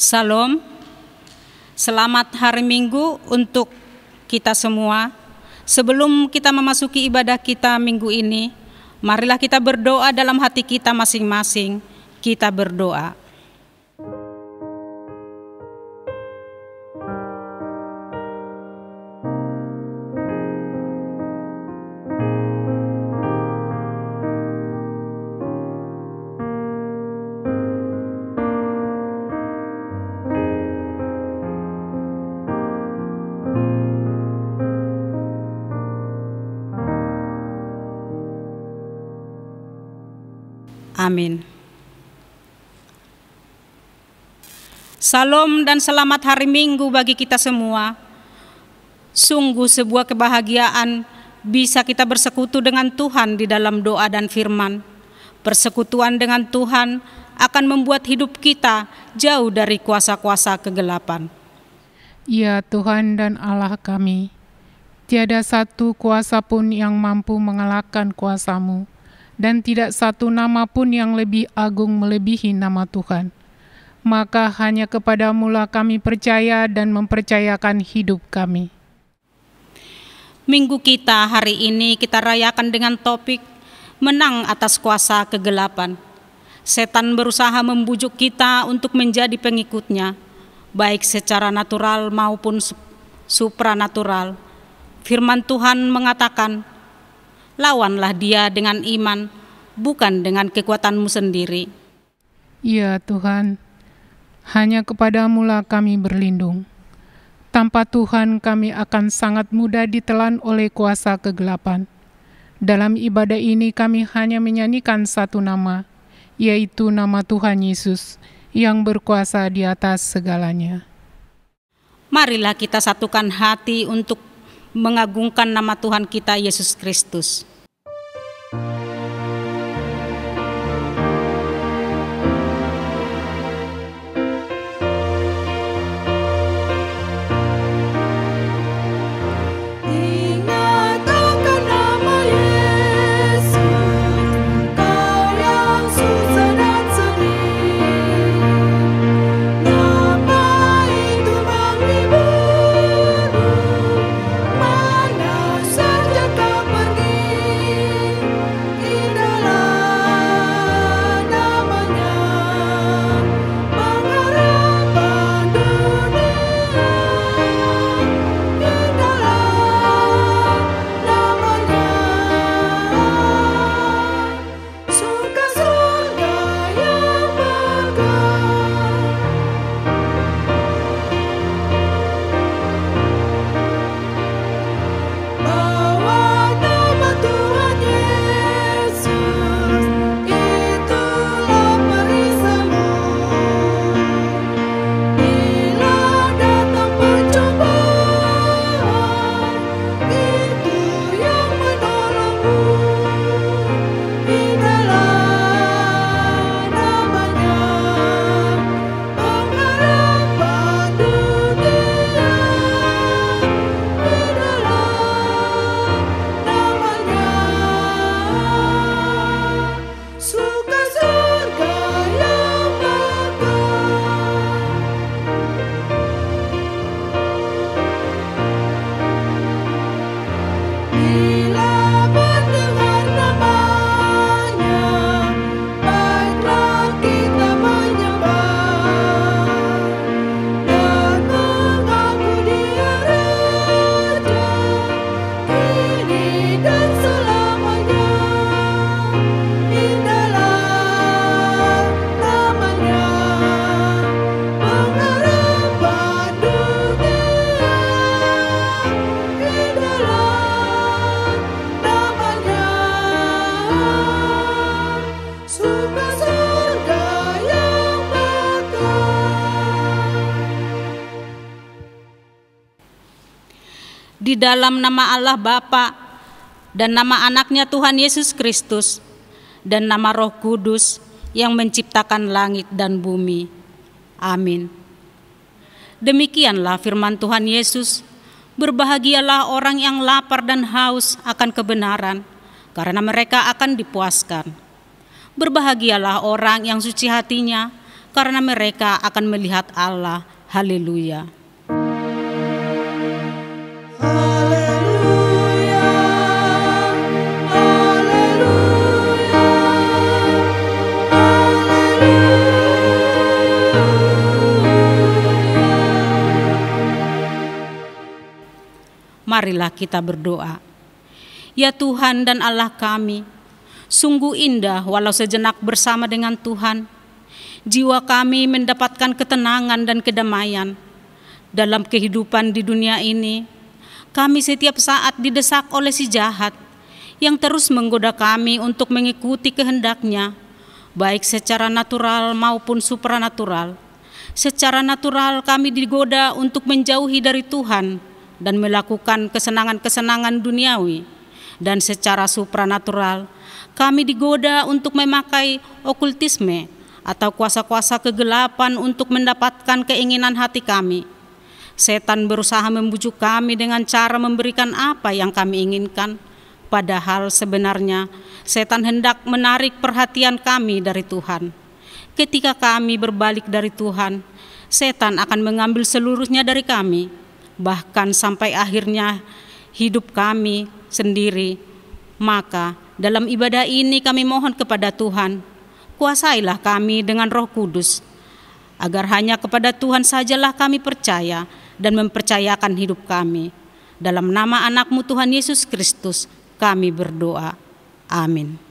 Salam, selamat hari Minggu untuk kita semua. Sebelum kita memasuki ibadah kita minggu ini, marilah kita berdoa dalam hati kita masing-masing. Kita berdoa. Amin. Salam dan selamat hari Minggu bagi kita semua. Sungguh sebuah kebahagiaan bisa kita bersekutu dengan Tuhan di dalam doa dan firman. Persekutuan dengan Tuhan akan membuat hidup kita jauh dari kuasa-kuasa kegelapan. Ya Tuhan dan Allah kami, tiada satu kuasa pun yang mampu mengalahkan kuasa-Mu. Dan tidak satu nama pun yang lebih agung melebihi nama Tuhan. Maka hanya kepadamu-lah kami percaya dan mempercayakan hidup kami. Minggu kita hari ini kita rayakan dengan topik menang atas kuasa kegelapan. Setan berusaha membujuk kita untuk menjadi pengikutnya, baik secara natural maupun supranatural. Firman Tuhan mengatakan, lawanlah dia dengan iman, bukan dengan kekuatanmu sendiri. Ya Tuhan, hanya kepadamu-lah kami berlindung. Tanpa Tuhan kami akan sangat mudah ditelan oleh kuasa kegelapan. Dalam ibadah ini kami hanya menyanyikan satu nama, yaitu nama Tuhan Yesus, yang berkuasa di atas segalanya. Marilah kita satukan hati untuk mengagungkan nama Tuhan kita Yesus Kristus. Di dalam nama Allah Bapa dan nama anaknya Tuhan Yesus Kristus dan nama Roh Kudus yang menciptakan langit dan bumi. Amin. Demikianlah firman Tuhan Yesus. Berbahagialah orang yang lapar dan haus akan kebenaran, karena mereka akan dipuaskan. Berbahagialah orang yang suci hatinya, karena mereka akan melihat Allah. Haleluya. Marilah kita berdoa. Ya Tuhan dan Allah kami, sungguh indah walau sejenak bersama dengan Tuhan. Jiwa kami mendapatkan ketenangan dan kedamaian. Dalam kehidupan di dunia ini, kami setiap saat didesak oleh si jahat yang terus menggoda kami untuk mengikuti kehendaknya, baik secara natural maupun supranatural. Secara natural kami digoda untuk menjauhi dari Tuhan dan melakukan kesenangan-kesenangan duniawi. Dan secara supranatural, kami digoda untuk memakai okultisme atau kuasa-kuasa kegelapan untuk mendapatkan keinginan hati kami. Setan berusaha membujuk kami dengan cara memberikan apa yang kami inginkan, padahal sebenarnya setan hendak menarik perhatian kami dari Tuhan. Ketika kami berbalik dari Tuhan, setan akan mengambil seluruhnya dari kami, bahkan sampai akhirnya hidup kami sendiri. Maka dalam ibadah ini kami mohon kepada Tuhan, kuasailah kami dengan Roh Kudus, agar hanya kepada Tuhan sajalah kami percaya dan mempercayakan hidup kami. Dalam nama anak-Mu Tuhan Yesus Kristus kami berdoa. Amin.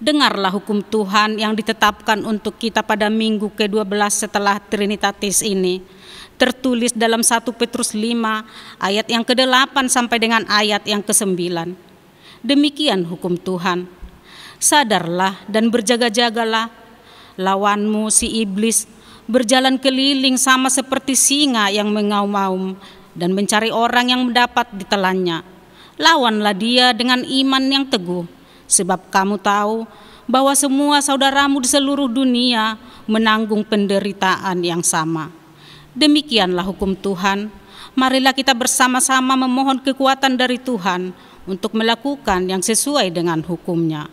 Dengarlah hukum Tuhan yang ditetapkan untuk kita pada minggu ke-12 setelah Trinitatis ini. Tertulis dalam 1 Petrus 5 ayat yang ke-8 sampai dengan ayat yang ke-9. Demikian hukum Tuhan. Sadarlah dan berjaga-jagalah. Lawanmu si iblis berjalan keliling sama seperti singa yang mengaum-aum dan mencari orang yang mendapat ditelannya. Lawanlah dia dengan iman yang teguh. Sebab kamu tahu bahwa semua saudaramu di seluruh dunia menanggung penderitaan yang sama. Demikianlah hukum Tuhan. Marilah kita bersama-sama memohon kekuatan dari Tuhan untuk melakukan yang sesuai dengan hukum-Nya.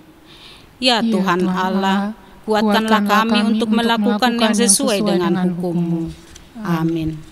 Ya Tuhan Allah, kuatkanlah kami untuk melakukan yang sesuai dengan hukum-Mu. Amin.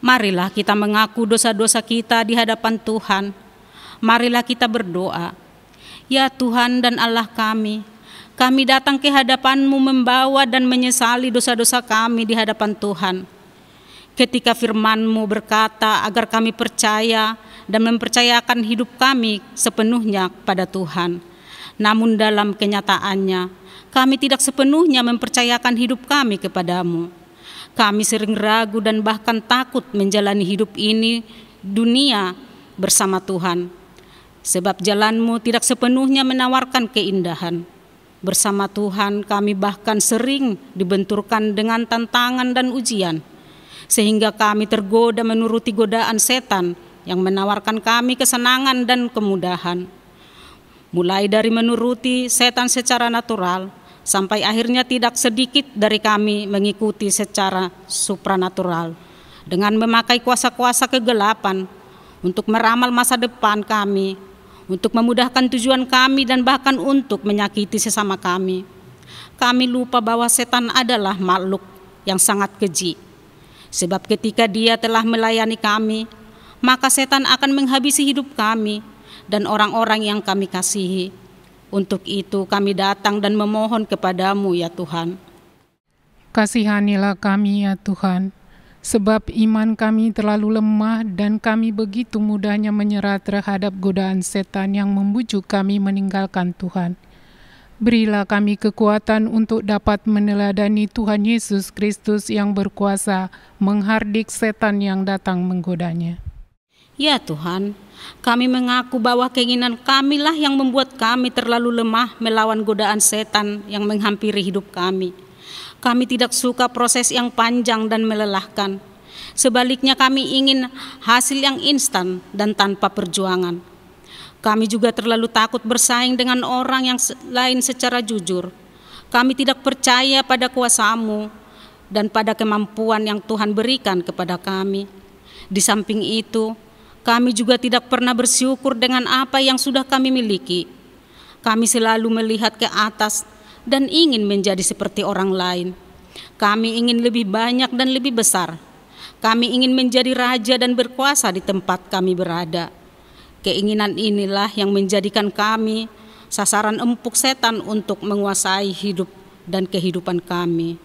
Marilah kita mengaku dosa-dosa kita di hadapan Tuhan. Marilah kita berdoa. Ya Tuhan dan Allah kami datang ke hadapan-Mu membawa dan menyesali dosa-dosa kami di hadapan Tuhan. Ketika firman-Mu berkata agar kami percaya dan mempercayakan hidup kami sepenuhnya pada Tuhan. Namun dalam kenyataannya, kami tidak sepenuhnya mempercayakan hidup kami kepadamu. Kami sering ragu dan bahkan takut menjalani hidup ini dunia bersama Tuhan. Sebab jalan-Mu tidak sepenuhnya menawarkan keindahan. Bersama Tuhan kami bahkan sering dibenturkan dengan tantangan dan ujian. Sehingga kami tergoda menuruti godaan setan yang menawarkan kami kesenangan dan kemudahan. Mulai dari menuruti setan secara natural, sampai akhirnya tidak sedikit dari kami mengikuti secara supranatural dengan memakai kuasa-kuasa kegelapan untuk meramal masa depan kami, untuk memudahkan tujuan kami dan bahkan untuk menyakiti sesama kami. Kami lupa bahwa setan adalah makhluk yang sangat keji. Sebab ketika dia telah melayani kami, maka setan akan menghabisi hidup kami dan orang-orang yang kami kasihi. Untuk itu kami datang dan memohon kepadamu ya Tuhan. Kasihanilah kami ya Tuhan, sebab iman kami terlalu lemah dan kami begitu mudahnya menyerah terhadap godaan setan yang membujuk kami meninggalkan Tuhan. Berilah kami kekuatan untuk dapat meneladani Tuhan Yesus Kristus yang berkuasa menghardik setan yang datang menggodanya. Ya Tuhan, kami mengaku bahwa keinginan kamilah yang membuat kami terlalu lemah melawan godaan setan yang menghampiri hidup kami. Kami tidak suka proses yang panjang dan melelahkan. Sebaliknya kami ingin hasil yang instan dan tanpa perjuangan. Kami juga terlalu takut bersaing dengan orang yang lain secara jujur. Kami tidak percaya pada kuasa-Mu dan pada kemampuan yang Tuhan berikan kepada kami. Di samping itu, kami juga tidak pernah bersyukur dengan apa yang sudah kami miliki. Kami selalu melihat ke atas dan ingin menjadi seperti orang lain. Kami ingin lebih banyak dan lebih besar. Kami ingin menjadi raja dan berkuasa di tempat kami berada. Keinginan inilah yang menjadikan kami sasaran empuk setan untuk menguasai hidup dan kehidupan kami.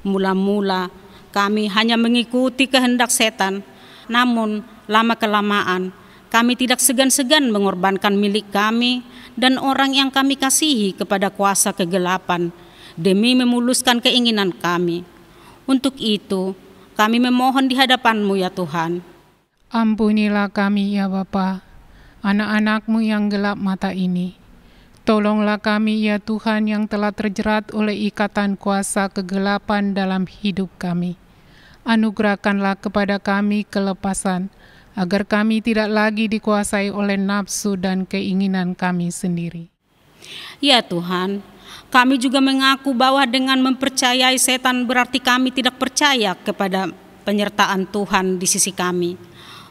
Mula-mula kami hanya mengikuti kehendak setan, namun lama-kelamaan kami tidak segan-segan mengorbankan milik kami dan orang yang kami kasihi kepada kuasa kegelapan demi memuluskan keinginan kami. Untuk itu, kami memohon di hadapan-Mu ya Tuhan. Ampunilah kami ya Bapa, anak-anak-Mu yang gelap mata ini. Tolonglah kami ya Tuhan yang telah terjerat oleh ikatan kuasa kegelapan dalam hidup kami. Anugerahkanlah kepada kami kelepasan, agar kami tidak lagi dikuasai oleh nafsu dan keinginan kami sendiri. Ya Tuhan, kami juga mengaku bahwa dengan mempercayai setan berarti kami tidak percaya kepada penyertaan Tuhan di sisi kami.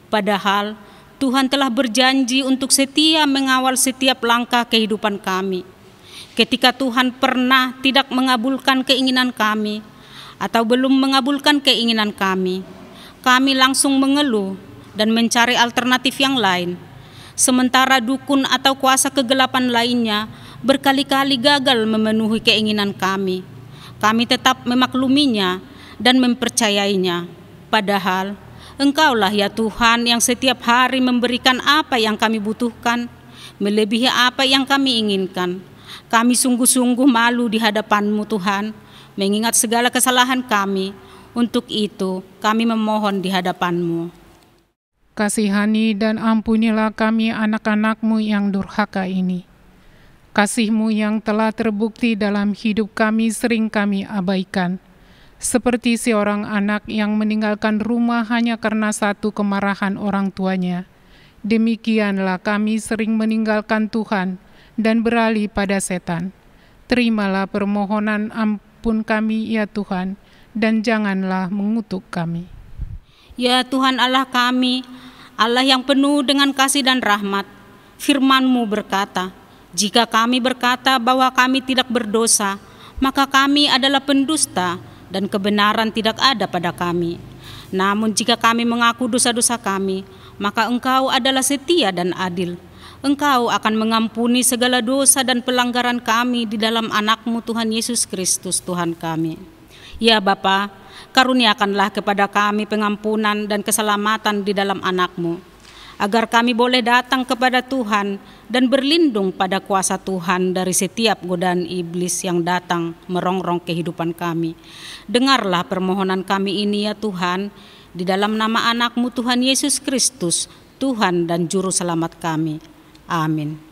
Padahal Tuhan telah berjanji untuk setia mengawal setiap langkah kehidupan kami. Ketika Tuhan pernah tidak mengabulkan keinginan kami atau belum mengabulkan keinginan kami langsung mengeluh dan mencari alternatif yang lain. Sementara dukun atau kuasa kegelapan lainnya berkali-kali gagal memenuhi keinginan kami. Kami tetap memakluminya dan mempercayainya. Padahal Engkaulah ya Tuhan yang setiap hari memberikan apa yang kami butuhkan, melebihi apa yang kami inginkan. Kami sungguh-sungguh malu di hadapan-Mu Tuhan, mengingat segala kesalahan kami. Untuk itu kami memohon di hadapan-Mu. Kasihani dan ampunilah kami anak-anak-Mu yang durhaka ini. Kasih-Mu yang telah terbukti dalam hidup kami sering kami abaikan. Seperti seorang anak yang meninggalkan rumah hanya karena satu kemarahan orang tuanya. Demikianlah kami sering meninggalkan Tuhan dan beralih pada setan. Terimalah permohonan ampun kami ya Tuhan, dan janganlah mengutuk kami. Ya Tuhan Allah kami, Allah yang penuh dengan kasih dan rahmat, firman-Mu berkata, jika kami berkata bahwa kami tidak berdosa, maka kami adalah pendusta dan kebenaran tidak ada pada kami. Namun jika kami mengaku dosa-dosa kami, maka Engkau adalah setia dan adil. Engkau akan mengampuni segala dosa dan pelanggaran kami di dalam Anak-Mu Tuhan Yesus Kristus Tuhan kami. Ya Bapa, karuniakanlah kepada kami pengampunan dan keselamatan di dalam Anak-Mu, agar kami boleh datang kepada Tuhan dan berlindung pada kuasa Tuhan dari setiap godaan iblis yang datang merongrong kehidupan kami. Dengarlah permohonan kami ini ya Tuhan, di dalam nama Anak-Mu Tuhan Yesus Kristus, Tuhan dan Juru Selamat kami. Amin.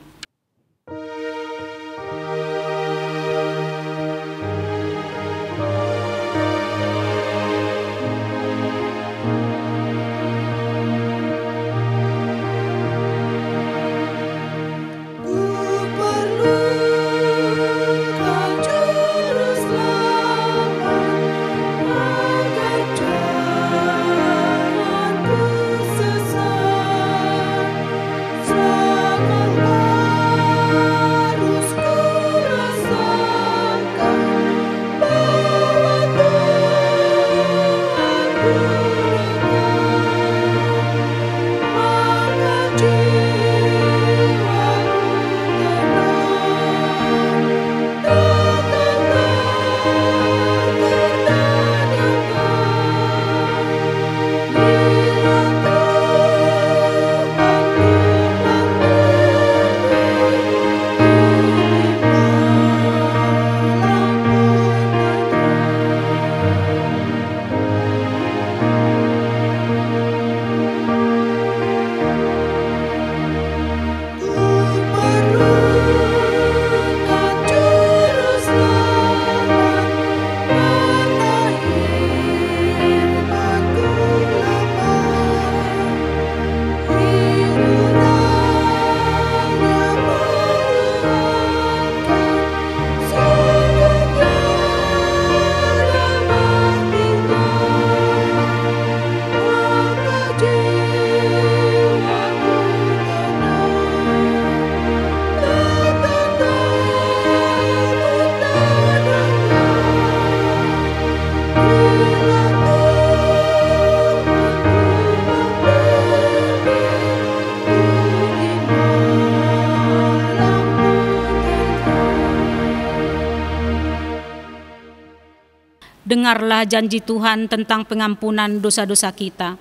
Dengarlah janji Tuhan tentang pengampunan dosa-dosa kita.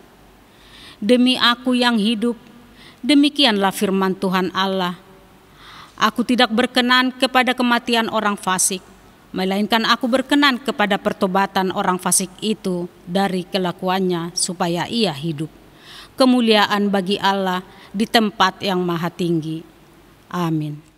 Demi Aku yang hidup, demikianlah firman Tuhan Allah. Aku tidak berkenan kepada kematian orang fasik, melainkan Aku berkenan kepada pertobatan orang fasik itu dari kelakuannya supaya ia hidup. Kemuliaan bagi Allah di tempat yang maha tinggi. Amin.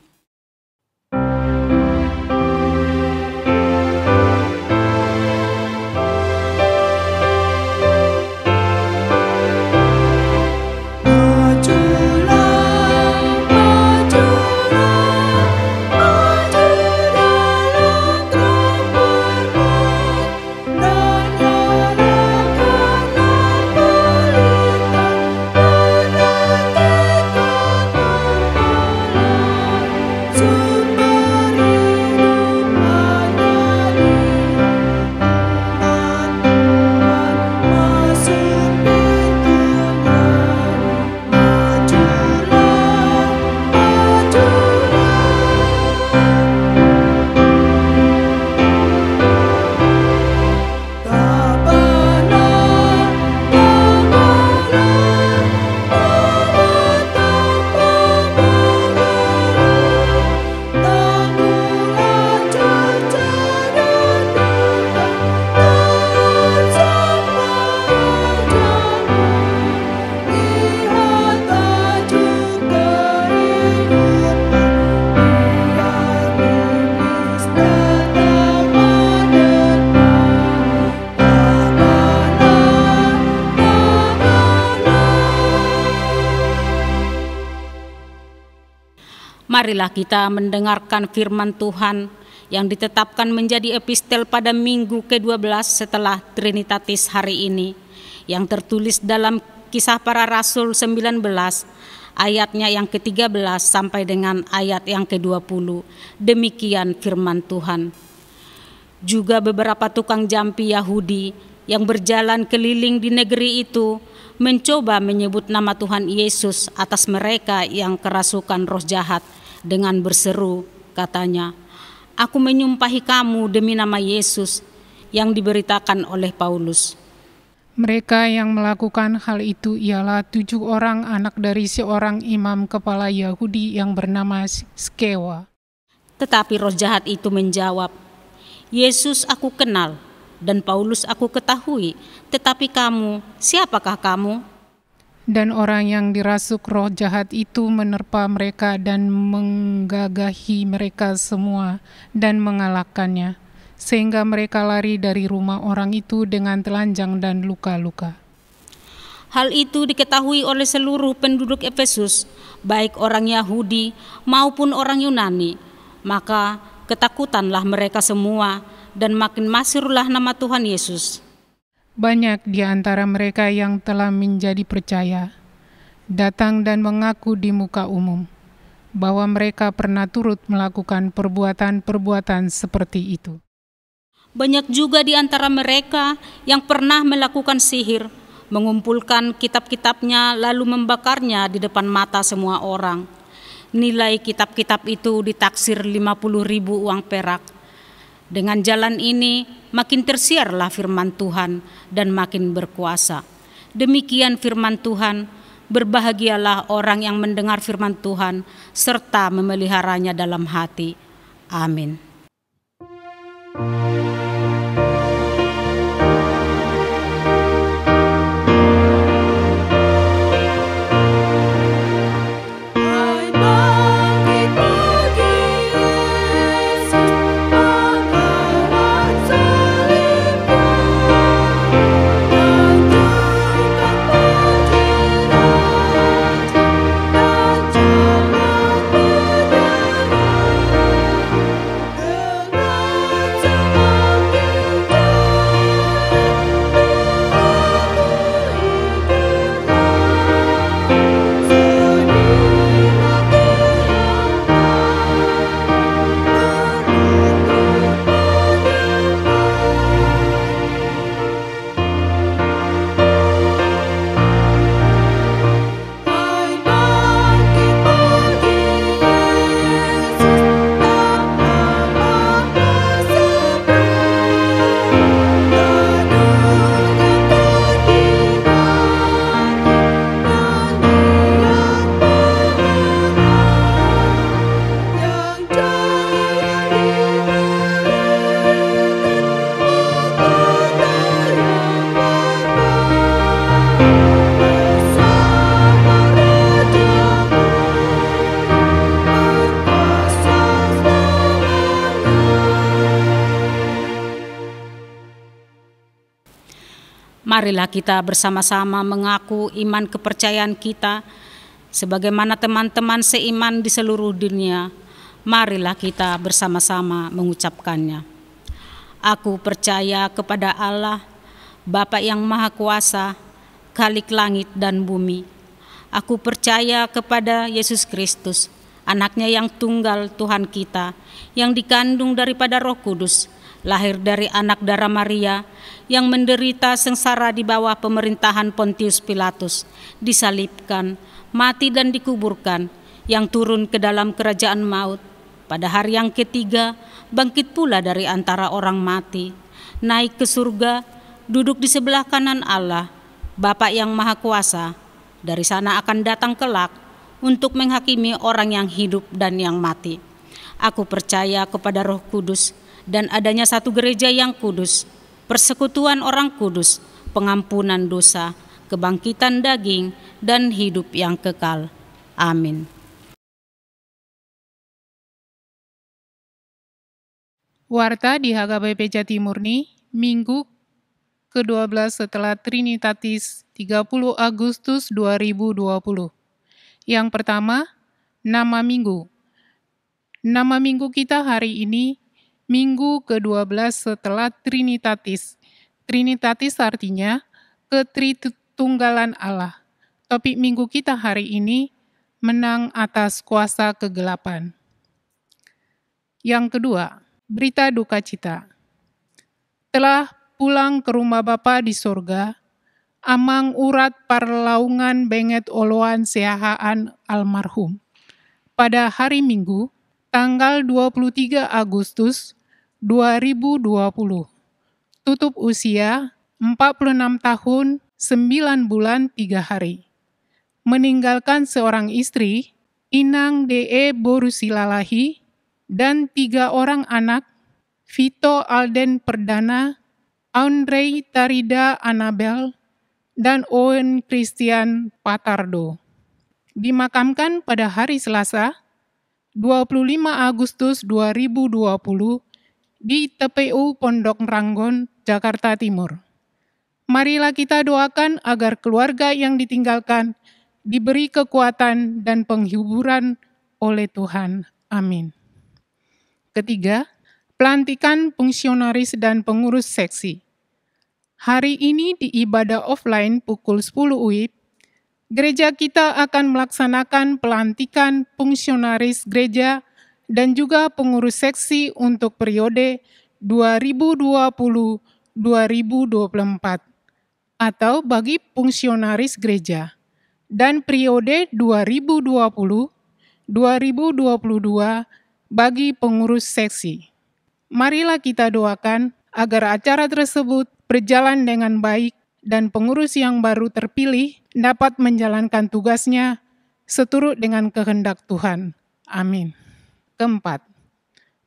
Marilah kita mendengarkan firman Tuhan yang ditetapkan menjadi epistel pada minggu ke-12 setelah Trinitatis hari ini, yang tertulis dalam Kisah Para Rasul 19 ayatnya yang ke-13 sampai dengan ayat yang ke-20. Demikian firman Tuhan. Juga beberapa tukang jampi Yahudi yang berjalan keliling di negeri itu mencoba menyebut nama Tuhan Yesus atas mereka yang kerasukan roh jahat dengan berseru, katanya, "Aku menyumpahi kamu demi nama Yesus yang diberitakan oleh Paulus." Mereka yang melakukan hal itu ialah 7 orang anak dari seorang imam kepala Yahudi yang bernama Skewa. Tetapi roh jahat itu menjawab, "Yesus aku kenal, dan Paulus aku ketahui, tetapi kamu, siapakah kamu?" Dan orang yang dirasuk roh jahat itu menerpa mereka dan menggagahi mereka semua dan mengalahkannya, sehingga mereka lari dari rumah orang itu dengan telanjang dan luka-luka. Hal itu diketahui oleh seluruh penduduk Efesus, baik orang Yahudi maupun orang Yunani. Maka ketakutanlah mereka semua, dan makin masyhurlah nama Tuhan Yesus. Banyak di antara mereka yang telah menjadi percaya, datang dan mengaku di muka umum bahwa mereka pernah turut melakukan perbuatan-perbuatan seperti itu. Banyak juga di antara mereka yang pernah melakukan sihir, mengumpulkan kitab-kitabnya lalu membakarnya di depan mata semua orang. Nilai kitab-kitab itu ditaksir 50.000 uang perak. Dengan jalan ini makin tersiarlah firman Tuhan dan makin berkuasa. Demikian firman Tuhan, berbahagialah orang yang mendengar firman Tuhan serta memeliharanya dalam hati. Amin. Marilah kita bersama-sama mengaku iman kepercayaan kita sebagaimana teman-teman seiman di seluruh dunia. Marilah kita bersama-sama mengucapkannya. Aku percaya kepada Allah, Bapa yang Maha Kuasa, Khalik langit dan bumi. Aku percaya kepada Yesus Kristus, Anaknya yang tunggal Tuhan kita, yang dikandung daripada Roh Kudus, lahir dari anak darah Maria, yang menderita sengsara di bawah pemerintahan Pontius Pilatus, disalibkan, mati dan dikuburkan, yang turun ke dalam kerajaan maut. Pada hari yang ketiga, bangkit pula dari antara orang mati, naik ke surga, duduk di sebelah kanan Allah, Bapa yang Maha Kuasa. Dari sana akan datang kelak untuk menghakimi orang yang hidup dan yang mati. Aku percaya kepada Roh Kudus dan adanya satu gereja yang kudus, persekutuan orang kudus, pengampunan dosa, kebangkitan daging, dan hidup yang kekal. Amin. Warta di HKBP Jatimurni, Minggu ke-12 setelah Trinitatis 30 Agustus 2020. Yang pertama, nama minggu. Nama minggu kita hari ini Minggu ke-12 setelah Trinitatis. Trinitatis artinya ketritunggalan Allah. Topik minggu kita hari ini, menang atas kuasa kegelapan. Yang kedua, berita duka cita. Telah pulang ke rumah Bapa di sorga, amang urat parlaungan benget oloan seahaan almarhum. Pada hari Minggu, tanggal 23 Agustus 2020, tutup usia 46 tahun, 9 bulan, 3 hari. Meninggalkan seorang istri, Inang D.E. Borusilalahi, dan 3 orang anak, Vito Alden Perdana, Andre Tarida Anabel, dan Owen Christian Patardo. Dimakamkan pada hari Selasa, 25 Agustus 2020 di TPU Pondok Ranggon, Jakarta Timur. Marilah kita doakan agar keluarga yang ditinggalkan diberi kekuatan dan penghiburan oleh Tuhan. Amin. Ketiga, pelantikan fungsionaris dan pengurus seksi. Hari ini di ibadah offline pukul 10 WIB, gereja kita akan melaksanakan pelantikan fungsionaris gereja dan juga pengurus seksi untuk periode 2020-2024 atau bagi fungsionaris gereja dan periode 2020-2022 bagi pengurus seksi. Marilah kita doakan agar acara tersebut berjalan dengan baik dan pengurus yang baru terpilih dapat menjalankan tugasnya seturut dengan kehendak Tuhan. Amin. Keempat,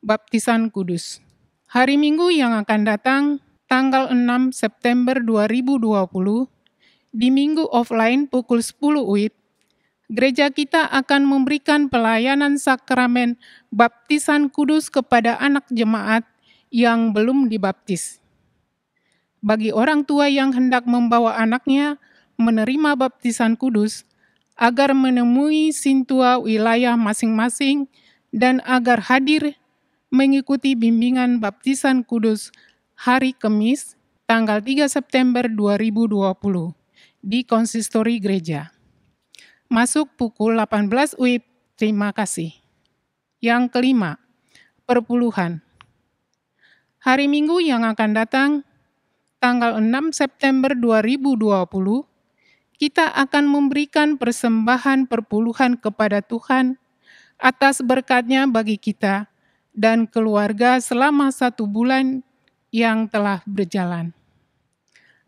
baptisan kudus. Hari Minggu yang akan datang, tanggal 6 September 2020, di Minggu offline pukul 10 WIB, gereja kita akan memberikan pelayanan sakramen baptisan kudus kepada anak jemaat yang belum dibaptis. Bagi orang tua yang hendak membawa anaknya menerima baptisan kudus, agar menemui sintua wilayah masing-masing dan agar hadir mengikuti bimbingan baptisan kudus hari Kamis, tanggal 3 September 2020 di konsistori gereja. Masuk pukul 18 WIB. Terima kasih. Yang kelima, perpuluhan. Hari Minggu yang akan datang, tanggal 6 September 2020, kita akan memberikan persembahan perpuluhan kepada Tuhan atas berkat-Nya bagi kita dan keluarga selama 1 bulan yang telah berjalan.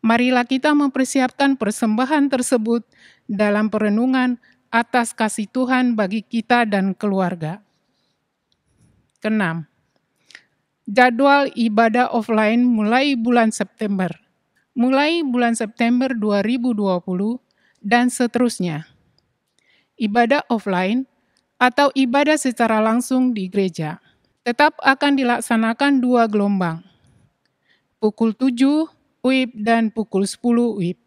Marilah kita mempersiapkan persembahan tersebut dalam perenungan atas kasih Tuhan bagi kita dan keluarga. Keenam, jadwal ibadah offline mulai bulan September. Mulai bulan September 2020 dan seterusnya. Ibadah offline atau ibadah secara langsung di gereja tetap akan dilaksanakan 2 gelombang, pukul 7 WIB dan pukul 10 WIB.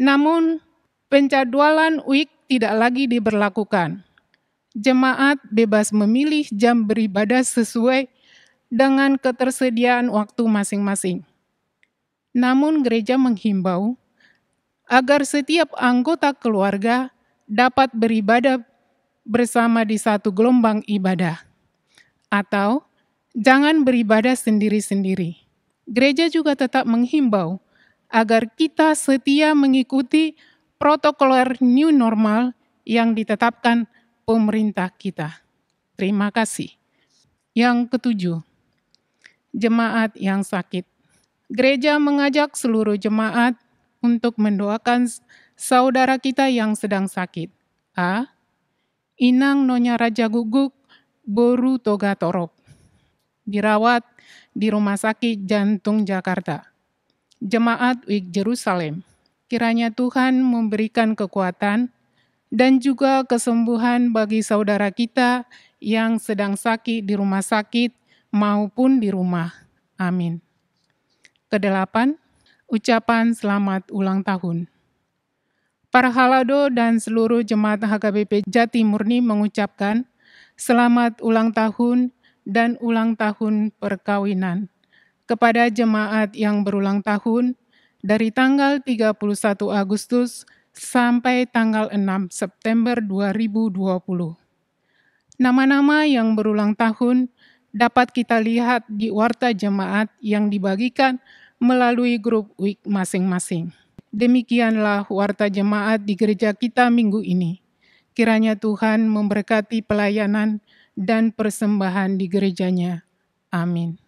Namun, penjadwalan WIB tidak lagi diberlakukan. Jemaat bebas memilih jam beribadah sesuai dengan ketersediaan waktu masing-masing. Namun gereja menghimbau agar setiap anggota keluarga dapat beribadah bersama di satu gelombang ibadah, atau jangan beribadah sendiri-sendiri. Gereja juga tetap menghimbau agar kita setia mengikuti protokol new normal yang ditetapkan pemerintah kita. Terima kasih. Yang ketujuh, jemaat yang sakit. Gereja mengajak seluruh jemaat untuk mendoakan saudara kita yang sedang sakit. A. Inang Nonya Raja Guguk Boru Toga Torop, dirawat di Rumah Sakit Jantung Jakarta. Jemaat WIG Jerusalem, kiranya Tuhan memberikan kekuatan dan juga kesembuhan bagi saudara kita yang sedang sakit di rumah sakit maupun di rumah. Amin. Kedelapan, ucapan selamat ulang tahun. Para halado dan seluruh jemaat HKBP Jati Murni mengucapkan selamat ulang tahun dan ulang tahun perkawinan kepada jemaat yang berulang tahun dari tanggal 31 Agustus sampai tanggal 6 September 2020. Nama-nama yang berulang tahun dapat kita lihat di warta jemaat yang dibagikan melalui grup WIC masing-masing. Demikianlah warta jemaat di gereja kita minggu ini. Kiranya Tuhan memberkati pelayanan dan persembahan di gerejanya. Amin.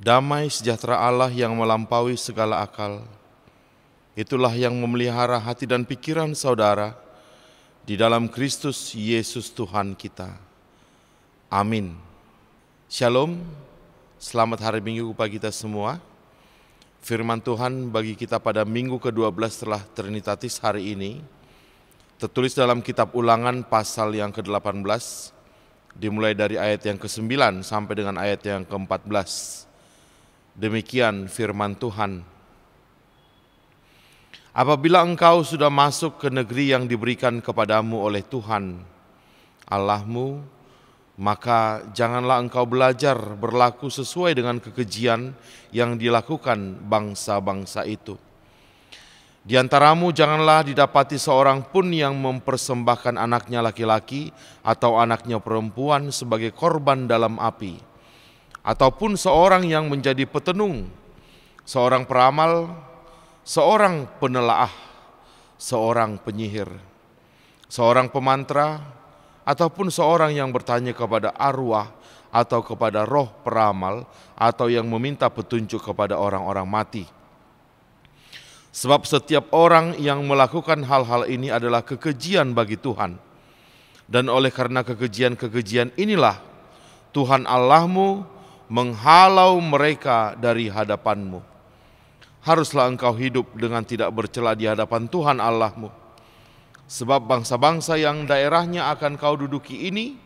Damai sejahtera Allah yang melampaui segala akal, itulah yang memelihara hati dan pikiran saudara di dalam Kristus Yesus Tuhan kita. Amin. Shalom, selamat hari Minggu bagi kita semua. Firman Tuhan bagi kita pada minggu ke-12 setelah Trinitatis hari ini, tertulis dalam kitab Ulangan pasal yang ke-18, dimulai dari ayat yang ke-9 sampai dengan ayat yang ke-14. Demikian firman Tuhan. Apabila engkau sudah masuk ke negeri yang diberikan kepadamu oleh Tuhan Allahmu, maka janganlah engkau belajar berlaku sesuai dengan kekejian yang dilakukan bangsa-bangsa itu. Di antaramu janganlah didapati seorang pun yang mempersembahkan anaknya laki-laki atau anaknya perempuan sebagai korban dalam api, ataupun seorang yang menjadi petenung, seorang peramal, seorang penelaah, seorang penyihir, seorang pemantra, ataupun seorang yang bertanya kepada arwah atau kepada roh peramal, atau yang meminta petunjuk kepada orang-orang mati. Sebab setiap orang yang melakukan hal-hal ini adalah kekejian bagi Tuhan. Dan oleh karena kekejian-kekejian inilah Tuhan Allahmu menghalau mereka dari hadapanmu. Haruslah engkau hidup dengan tidak bercela di hadapan Tuhan Allahmu. Sebab bangsa-bangsa yang daerahnya akan kau duduki ini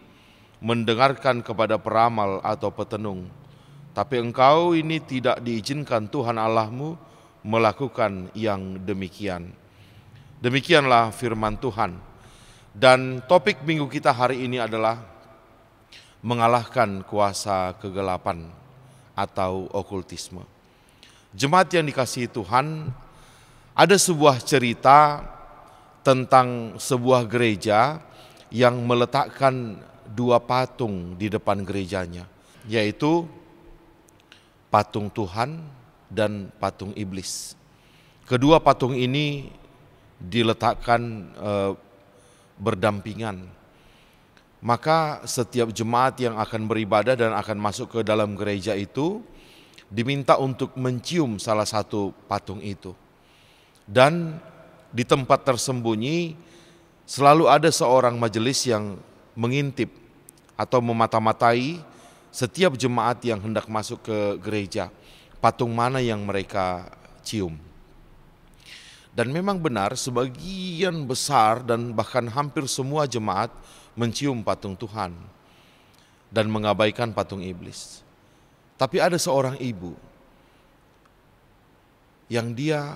mendengarkan kepada peramal atau petenung. Tapi engkau ini tidak diizinkan Tuhan Allahmu melakukan yang demikian. Demikianlah firman Tuhan. Dan topik minggu kita hari ini adalah mengalahkan kuasa kegelapan atau okultisme. Jemaat yang dikasihi Tuhan, ada sebuah cerita tentang sebuah gereja yang meletakkan dua patung di depan gerejanya, yaitu patung Tuhan dan patung iblis. Kedua patung ini diletakkan berdampingan. Maka setiap jemaat yang akan beribadah dan akan masuk ke dalam gereja itu diminta untuk mencium salah satu patung itu. Dan di tempat tersembunyi selalu ada seorang majelis yang mengintip atau memata-matai setiap jemaat yang hendak masuk ke gereja, patung mana yang mereka cium. Dan memang benar sebagian besar dan bahkan hampir semua jemaat mencium patung Tuhan dan mengabaikan patung iblis. Tapi ada seorang ibu yang dia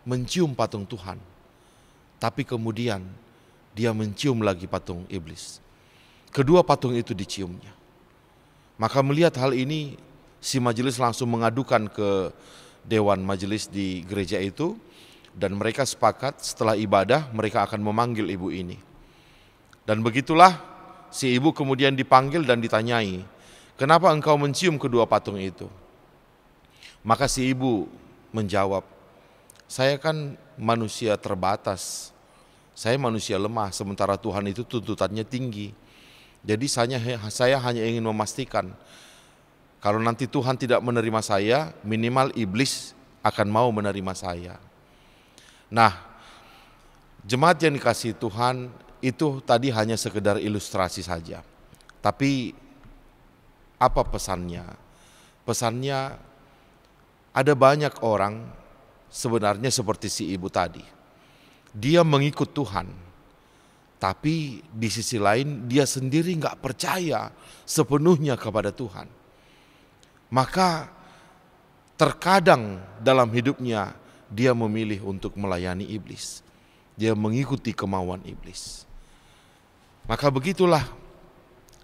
mencium patung Tuhan, tapi kemudian dia mencium lagi patung iblis. Kedua patung itu diciumnya. Maka melihat hal ini, si majelis langsung mengadukan ke dewan majelis di gereja itu, dan mereka sepakat setelah ibadah mereka akan memanggil ibu ini. Dan begitulah si ibu kemudian dipanggil dan ditanyai, "Kenapa engkau mencium kedua patung itu?" Maka si ibu menjawab, "Saya kan manusia terbatas, saya manusia lemah, sementara Tuhan itu tuntutannya tinggi. Jadi saya hanya ingin memastikan kalau nanti Tuhan tidak menerima saya, minimal iblis akan mau menerima saya." Nah, jemaat yang dikasihi Tuhan, itu tadi hanya sekedar ilustrasi saja. Tapi apa pesannya? Pesannya, ada banyak orang sebenarnya seperti si ibu tadi. Dia mengikut Tuhan, tapi di sisi lain dia sendiri gak percaya sepenuhnya kepada Tuhan. Maka terkadang dalam hidupnya dia memilih untuk melayani iblis. Dia mengikuti kemauan iblis. Maka begitulah,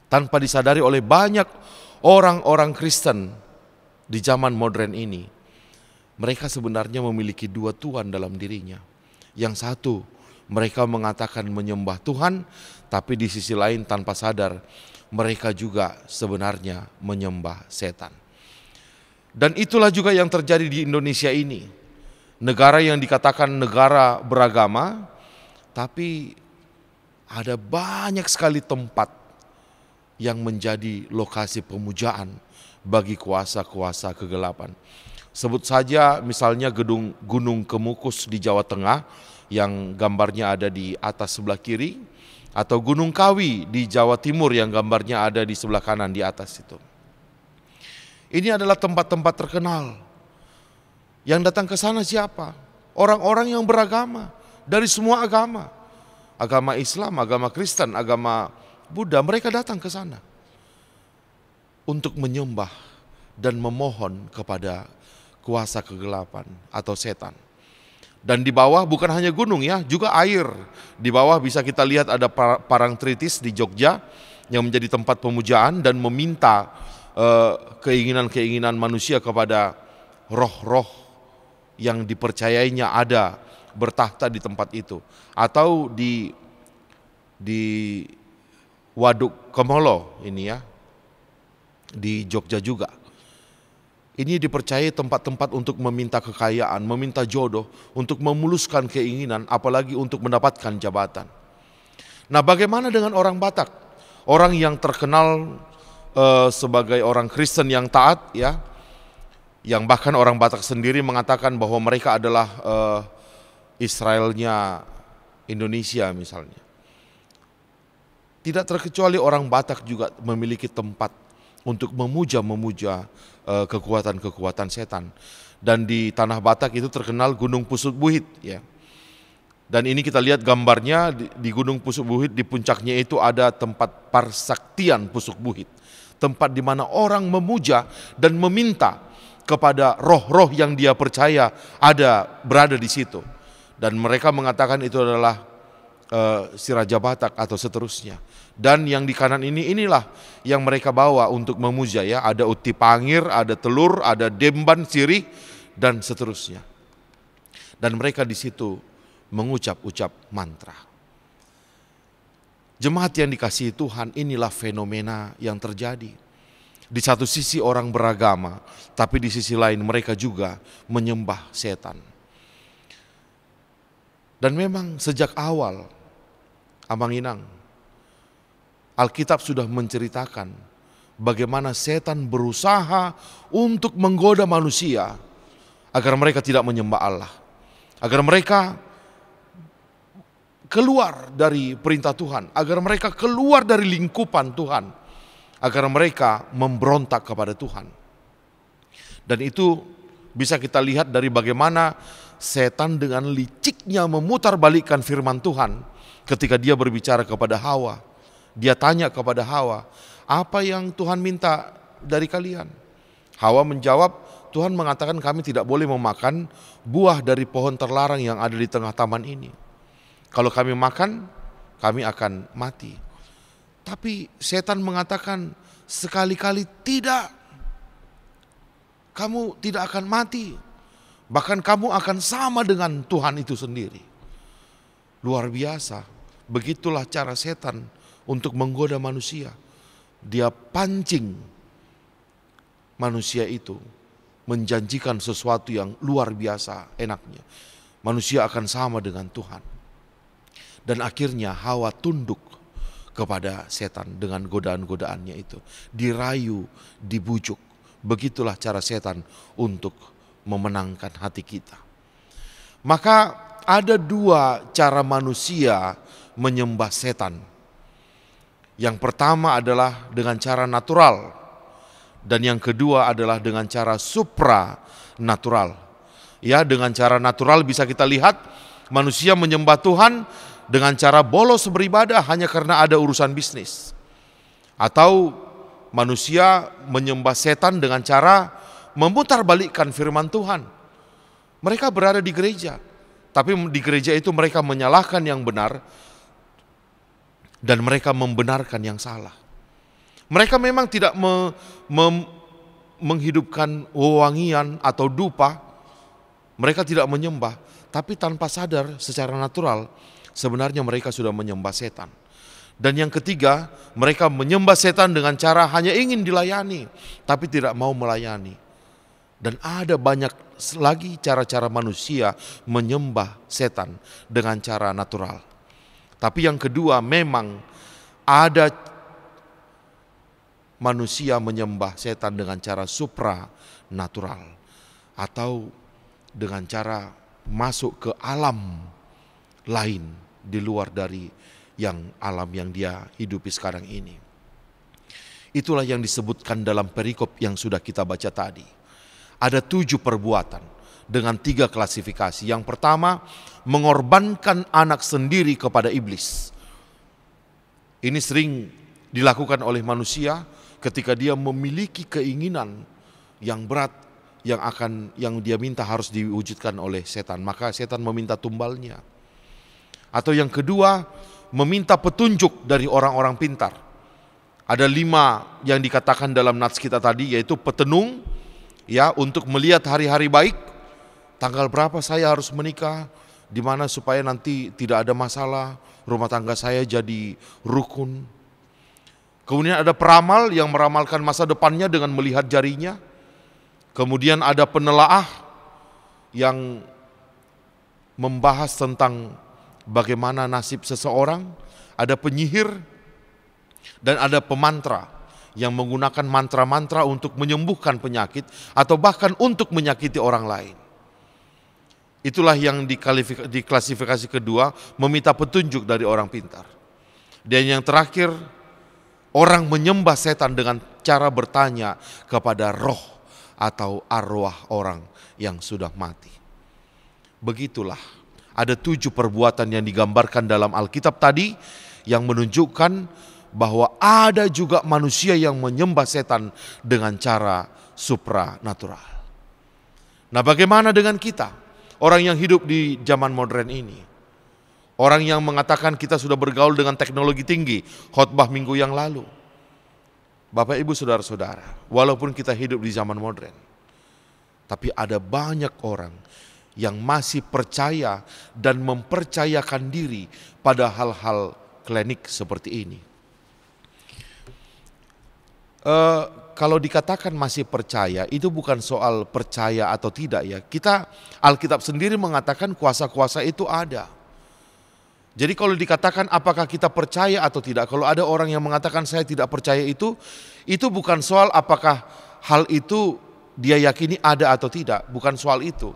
tanpa disadari oleh banyak orang-orang Kristen di zaman modern ini, mereka sebenarnya memiliki dua Tuhan dalam dirinya. Yang satu, mereka mengatakan menyembah Tuhan, tapi di sisi lain tanpa sadar mereka juga sebenarnya menyembah setan. Dan itulah juga yang terjadi di Indonesia ini. Negara yang dikatakan negara beragama, tapi ada banyak sekali tempat yang menjadi lokasi pemujaan bagi kuasa-kuasa kegelapan. Sebut saja misalnya Gunung Kemukus di Jawa Tengah yang gambarnya ada di atas sebelah kiri, atau Gunung Kawi di Jawa Timur yang gambarnya ada di sebelah kanan di atas itu. Ini adalah tempat-tempat terkenal. Yang datang ke sana siapa? Orang-orang yang beragama dari semua agama. Agama Islam, agama Kristen, agama Buddha, mereka datang ke sana untuk menyembah dan memohon kepada kuasa kegelapan atau setan. Dan di bawah bukan hanya gunung ya, juga air. Di bawah bisa kita lihat ada Parangtritis di Jogja yang menjadi tempat pemujaan dan meminta keinginan-keinginan manusia kepada roh-roh yang dipercayainya ada bertahta di tempat itu. Atau di Waduk Kemolo ini ya, di Jogja juga. Ini dipercayai tempat-tempat untuk meminta kekayaan, meminta jodoh, untuk memuluskan keinginan, apalagi untuk mendapatkan jabatan. Nah, bagaimana dengan orang Batak? Orang yang terkenal sebagai orang Kristen yang taat ya, yang bahkan orang Batak sendiri mengatakan bahwa mereka adalah Israelnya Indonesia misalnya. Tidak terkecuali orang Batak juga memiliki tempat untuk memuja kekuatan-kekuatan setan. Dan di tanah Batak itu terkenal Gunung Pusut Buhit ya. Dan ini kita lihat gambarnya di Gunung Pusuk Buhit, di puncaknya itu ada tempat Parsaktian Pusuk Buhit. Tempat di mana orang memuja dan meminta kepada roh-roh yang dia percaya berada di situ. Dan mereka mengatakan itu adalah si Raja Batak atau seterusnya. Dan yang di kanan inilah yang mereka bawa untuk memuja ya. Ada uti pangir, ada telur, ada demban sirih dan seterusnya. Dan mereka di situ mengucap-ucap mantra. Jemaat yang dikasihi Tuhan, inilah fenomena yang terjadi. Di satu sisi orang beragama, tapi di sisi lain mereka juga menyembah setan. Dan memang sejak awal, Amang Inang, Alkitab sudah menceritakan bagaimana setan berusaha untuk menggoda manusia agar mereka tidak menyembah Allah. Agar mereka keluar dari perintah Tuhan, agar mereka keluar dari lingkupan Tuhan, agar mereka memberontak kepada Tuhan. Dan itu bisa kita lihat dari bagaimana setan dengan liciknya memutarbalikkan firman Tuhan ketika dia berbicara kepada Hawa. Dia tanya kepada Hawa, apa yang Tuhan minta dari kalian? Hawa menjawab, Tuhan mengatakan kami tidak boleh memakan buah dari pohon terlarang yang ada di tengah taman ini. Kalau kami makan, kami akan mati. Tapi setan mengatakan, sekali-kali tidak. Kamu tidak akan mati. Bahkan kamu akan sama dengan Tuhan itu sendiri. Luar biasa. Begitulah cara setan untuk menggoda manusia. Dia pancing manusia itu menjanjikan sesuatu yang luar biasa enaknya. Manusia akan sama dengan Tuhan. Dan akhirnya Hawa tunduk kepada setan dengan godaan-godaannya itu. Dirayu, dibujuk. Begitulah cara setan untuk memenangkan hati kita. Maka ada dua cara manusia menyembah setan. Yang pertama adalah dengan cara natural. Dan yang kedua adalah dengan cara supranatural. Ya, dengan cara natural bisa kita lihat manusia menyembah Tuhan dengan cara bolos beribadah hanya karena ada urusan bisnis. Atau manusia menyembah setan dengan cara memutarbalikkan firman Tuhan. Mereka berada di gereja, tapi di gereja itu mereka menyalahkan yang benar dan mereka membenarkan yang salah. Mereka memang tidak menghidupkan wewangian atau dupa, mereka tidak menyembah, tapi tanpa sadar secara natural sebenarnya mereka sudah menyembah setan. Dan yang ketiga, mereka menyembah setan dengan cara hanya ingin dilayani, tapi tidak mau melayani. Dan ada banyak lagi cara-cara manusia menyembah setan dengan cara natural. Tapi yang kedua, memang ada manusia menyembah setan dengan cara supranatural atau dengan cara masuk ke alam lain di luar dari yang alam yang dia hidupi sekarang ini. Itulah yang disebutkan dalam perikop yang sudah kita baca tadi. Ada 7 perbuatan dengan 3 klasifikasi. Yang pertama, mengorbankan anak sendiri kepada iblis. Ini sering dilakukan oleh manusia ketika dia memiliki keinginan yang berat yang dia minta harus diwujudkan oleh setan, maka setan meminta tumbalnya. Atau yang kedua, meminta petunjuk dari orang-orang pintar. Ada 5 yang dikatakan dalam nats kita tadi, yaitu petenung, ya, untuk melihat hari-hari baik, tanggal berapa saya harus menikah, di mana supaya nanti tidak ada masalah, rumah tangga saya jadi rukun. Kemudian ada peramal yang meramalkan masa depannya dengan melihat jarinya. Kemudian ada penelaah yang membahas tentang bagaimana nasib seseorang. Ada penyihir dan ada pemantra yang menggunakan mantra-mantra untuk menyembuhkan penyakit atau bahkan untuk menyakiti orang lain. Itulah yang di klasifikasi kedua, meminta petunjuk dari orang pintar. Dan yang terakhir, orang menyembah setan dengan cara bertanya kepada roh atau arwah orang yang sudah mati. Begitulah, ada 7 perbuatan yang digambarkan dalam Alkitab tadi yang menunjukkan bahwa ada juga manusia yang menyembah setan dengan cara supranatural. Nah, bagaimana dengan kita? Orang yang hidup di zaman modern ini. Orang yang mengatakan kita sudah bergaul dengan teknologi tinggi, khotbah minggu yang lalu. Bapak, Ibu, Saudara-saudara, walaupun kita hidup di zaman modern, tapi ada banyak orang yang masih percaya dan mempercayakan diri pada hal-hal klinik seperti ini. Kalau dikatakan masih percaya, itu bukan soal percaya atau tidak ya. Alkitab sendiri mengatakan kuasa-kuasa itu ada. Jadi kalau dikatakan apakah kita percaya atau tidak, kalau ada orang yang mengatakan saya tidak percaya itu bukan soal apakah hal itu dia yakini ada atau tidak, bukan soal itu.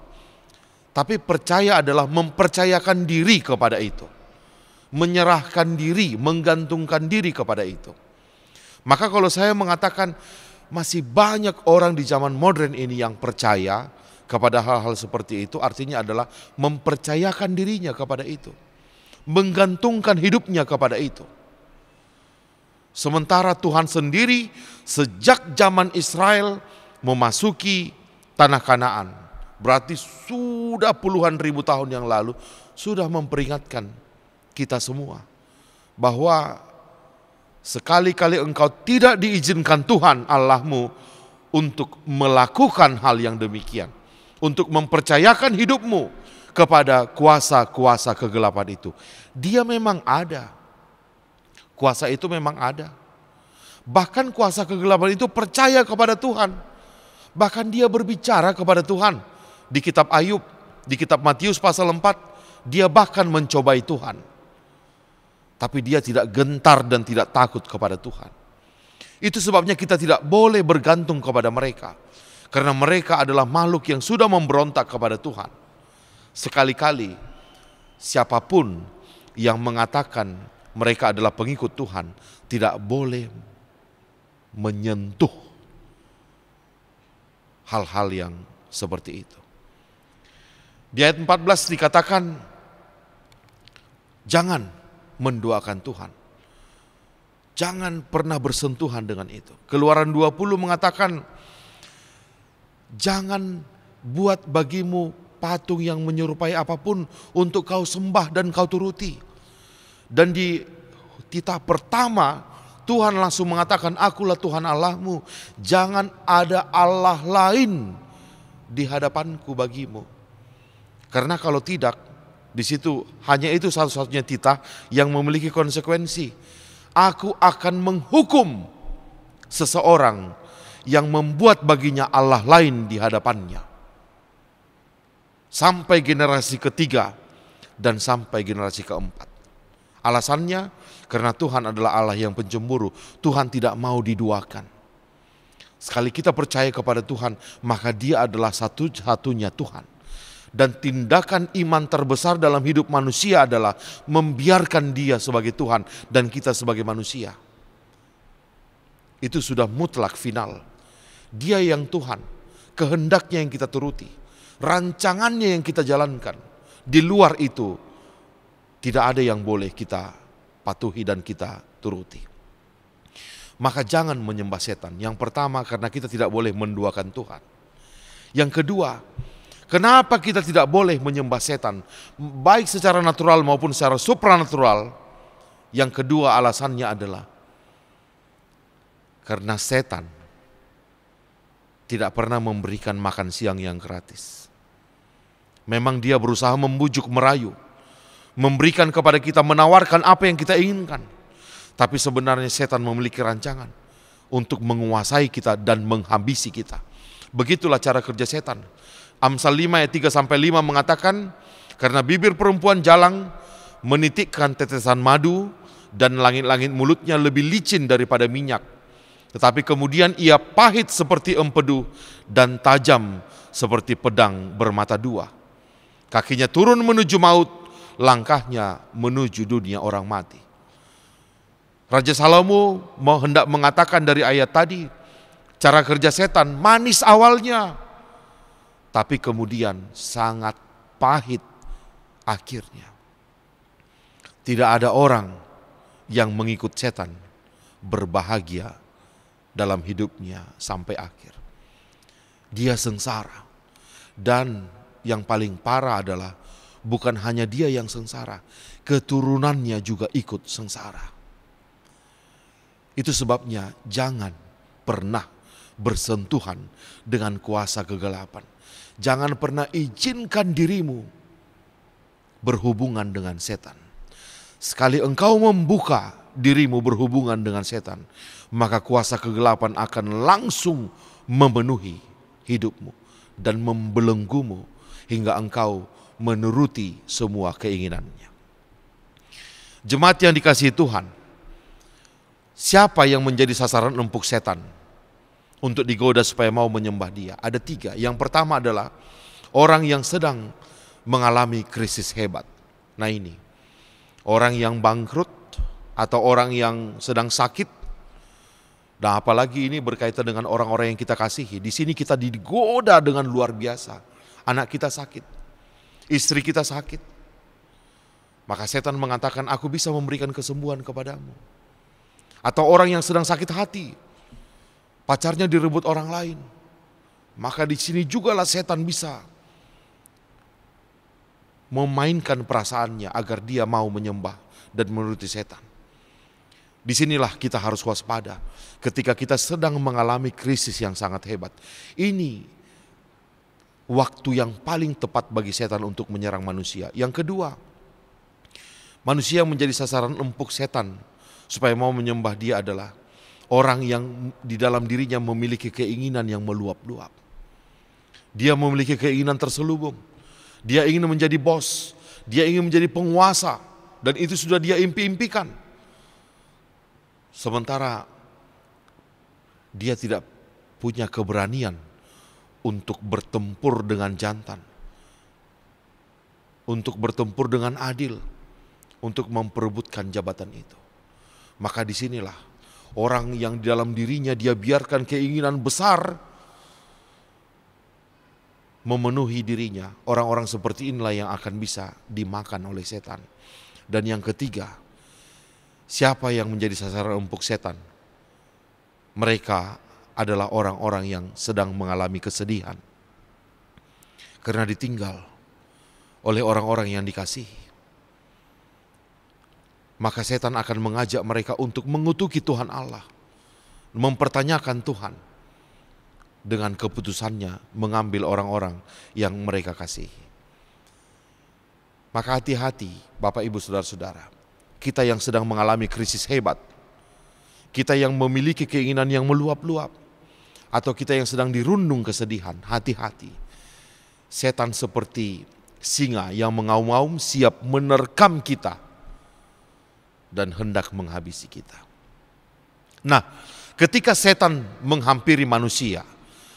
Tapi percaya adalah mempercayakan diri kepada itu. Menyerahkan diri, menggantungkan diri kepada itu. Maka kalau saya mengatakan masih banyak orang di zaman modern ini yang percaya kepada hal-hal seperti itu, artinya adalah mempercayakan dirinya kepada itu. Menggantungkan hidupnya kepada itu. Sementara Tuhan sendiri sejak zaman Israel memasuki tanah Kanaan, berarti sudah puluhan ribu tahun yang lalu, sudah memperingatkan kita semua bahwa sekali-kali engkau tidak diizinkan Tuhan Allahmu untuk melakukan hal yang demikian, untuk mempercayakan hidupmu kepada kuasa-kuasa kegelapan itu. Dia memang ada. Kuasa itu memang ada. Bahkan kuasa kegelapan itu percaya kepada Tuhan. Bahkan dia berbicara kepada Tuhan. Di kitab Ayub, di kitab Matius pasal 4, dia bahkan mencobai Tuhan. Tapi dia tidak gentar dan tidak takut kepada Tuhan. Itu sebabnya kita tidak boleh bergantung kepada mereka. Karena mereka adalah makhluk yang sudah memberontak kepada Tuhan. Sekali-kali siapapun yang mengatakan mereka adalah pengikut Tuhan tidak boleh menyentuh hal-hal yang seperti itu. Di ayat 14 dikatakan, jangan menduakan Tuhan. Jangan pernah bersentuhan dengan itu. Keluaran 20 mengatakan, jangan buat bagimu patung yang menyerupai apapun untuk kau sembah dan kau turuti. Dan di titah pertama Tuhan langsung mengatakan, akulah Tuhan Allahmu, jangan ada Allah lain di hadapanku bagimu. Karena kalau tidak, di situ hanya itu satu-satunya titah yang memiliki konsekuensi. Aku akan menghukum seseorang yang membuat baginya Allah lain di hadapannya. Sampai generasi ketiga dan sampai generasi keempat. Alasannya karena Tuhan adalah Allah yang pencemburu. Tuhan tidak mau diduakan. Sekali kita percaya kepada Tuhan, maka Dia adalah satu-satunya Tuhan. Dan tindakan iman terbesar dalam hidup manusia adalah membiarkan Dia sebagai Tuhan dan kita sebagai manusia. Itu sudah mutlak final. Dia yang Tuhan, kehendaknya yang kita turuti, rancangannya yang kita jalankan. Di luar itu tidak ada yang boleh kita patuhi dan kita turuti. Maka jangan menyembah setan. Yang pertama, karena kita tidak boleh menduakan Tuhan. Yang kedua, kenapa kita tidak boleh menyembah setan, baik secara natural maupun secara supranatural? Yang kedua alasannya adalah karena setan tidak pernah memberikan makan siang yang gratis. Memang dia berusaha membujuk, merayu, memberikan kepada kita, menawarkan apa yang kita inginkan. Tapi sebenarnya setan memiliki rancangan untuk menguasai kita dan menghabisi kita. Begitulah cara kerja setan. Amsal 5 ayat 3-5 mengatakan, karena bibir perempuan jalang menitikkan tetesan madu dan langit-langit mulutnya lebih licin daripada minyak. Tetapi kemudian ia pahit seperti empedu dan tajam seperti pedang bermata dua. Kakinya turun menuju maut, langkahnya menuju dunia orang mati. Raja Salomo hendak mengatakan dari ayat tadi, cara kerja setan manis awalnya, tapi kemudian sangat pahit akhirnya. Tidak ada orang yang mengikut setan berbahagia dalam hidupnya sampai akhir. Dia sengsara. Dan yang paling parah adalah bukan hanya dia yang sengsara, keturunannya juga ikut sengsara. Itu sebabnya jangan pernah bersentuhan dengan kuasa kegelapan. Jangan pernah izinkan dirimu berhubungan dengan setan. Sekali engkau membuka dirimu berhubungan dengan setan, maka kuasa kegelapan akan langsung memenuhi hidupmu dan membelenggumu hingga engkau menuruti semua keinginannya. Jemaat yang dikasihi Tuhan, siapa yang menjadi sasaran empuk setan untuk digoda supaya mau menyembah dia? Ada 3. Yang pertama adalah orang yang sedang mengalami krisis hebat. Nah ini, orang yang bangkrut atau orang yang sedang sakit. Dan apalagi ini berkaitan dengan orang-orang yang kita kasihi. Di sini kita digoda dengan luar biasa. Anak kita sakit, istri kita sakit. Maka setan mengatakan, aku bisa memberikan kesembuhan kepadamu. Atau orang yang sedang sakit hati, pacarnya direbut orang lain. Maka di sini jugalah setan bisa memainkan perasaannya agar dia mau menyembah dan menuruti setan. Disinilah kita harus waspada ketika kita sedang mengalami krisis yang sangat hebat. Ini waktu yang paling tepat bagi setan untuk menyerang manusia. Yang kedua, manusia menjadi sasaran empuk setan supaya mau menyembah dia adalah orang yang di dalam dirinya memiliki keinginan yang meluap-luap. Dia memiliki keinginan terselubung. Dia ingin menjadi bos, dia ingin menjadi penguasa, dan itu sudah dia impi-impikan. Sementara dia tidak punya keberanian untuk bertempur dengan jantan, untuk bertempur dengan adil, untuk memperebutkan jabatan itu. Maka disinilah orang yang di dalam dirinya dia biarkan keinginan besar memenuhi dirinya, orang-orang seperti inilah yang akan bisa dimakan oleh setan. Dan yang ketiga, siapa yang menjadi sasaran empuk setan? Mereka adalah orang-orang yang sedang mengalami kesedihan karena ditinggal oleh orang-orang yang dikasihi. Maka setan akan mengajak mereka untuk mengutuki Tuhan Allah, mempertanyakan Tuhan, dengan keputusannya mengambil orang-orang yang mereka kasihi. Maka hati-hati Bapak Ibu Saudara-saudara, kita yang sedang mengalami krisis hebat, kita yang memiliki keinginan yang meluap-luap, atau kita yang sedang dirundung kesedihan, hati-hati. Setan seperti singa yang mengaum-ngaum siap menerkam kita dan hendak menghabisi kita. Nah, ketika setan menghampiri manusia,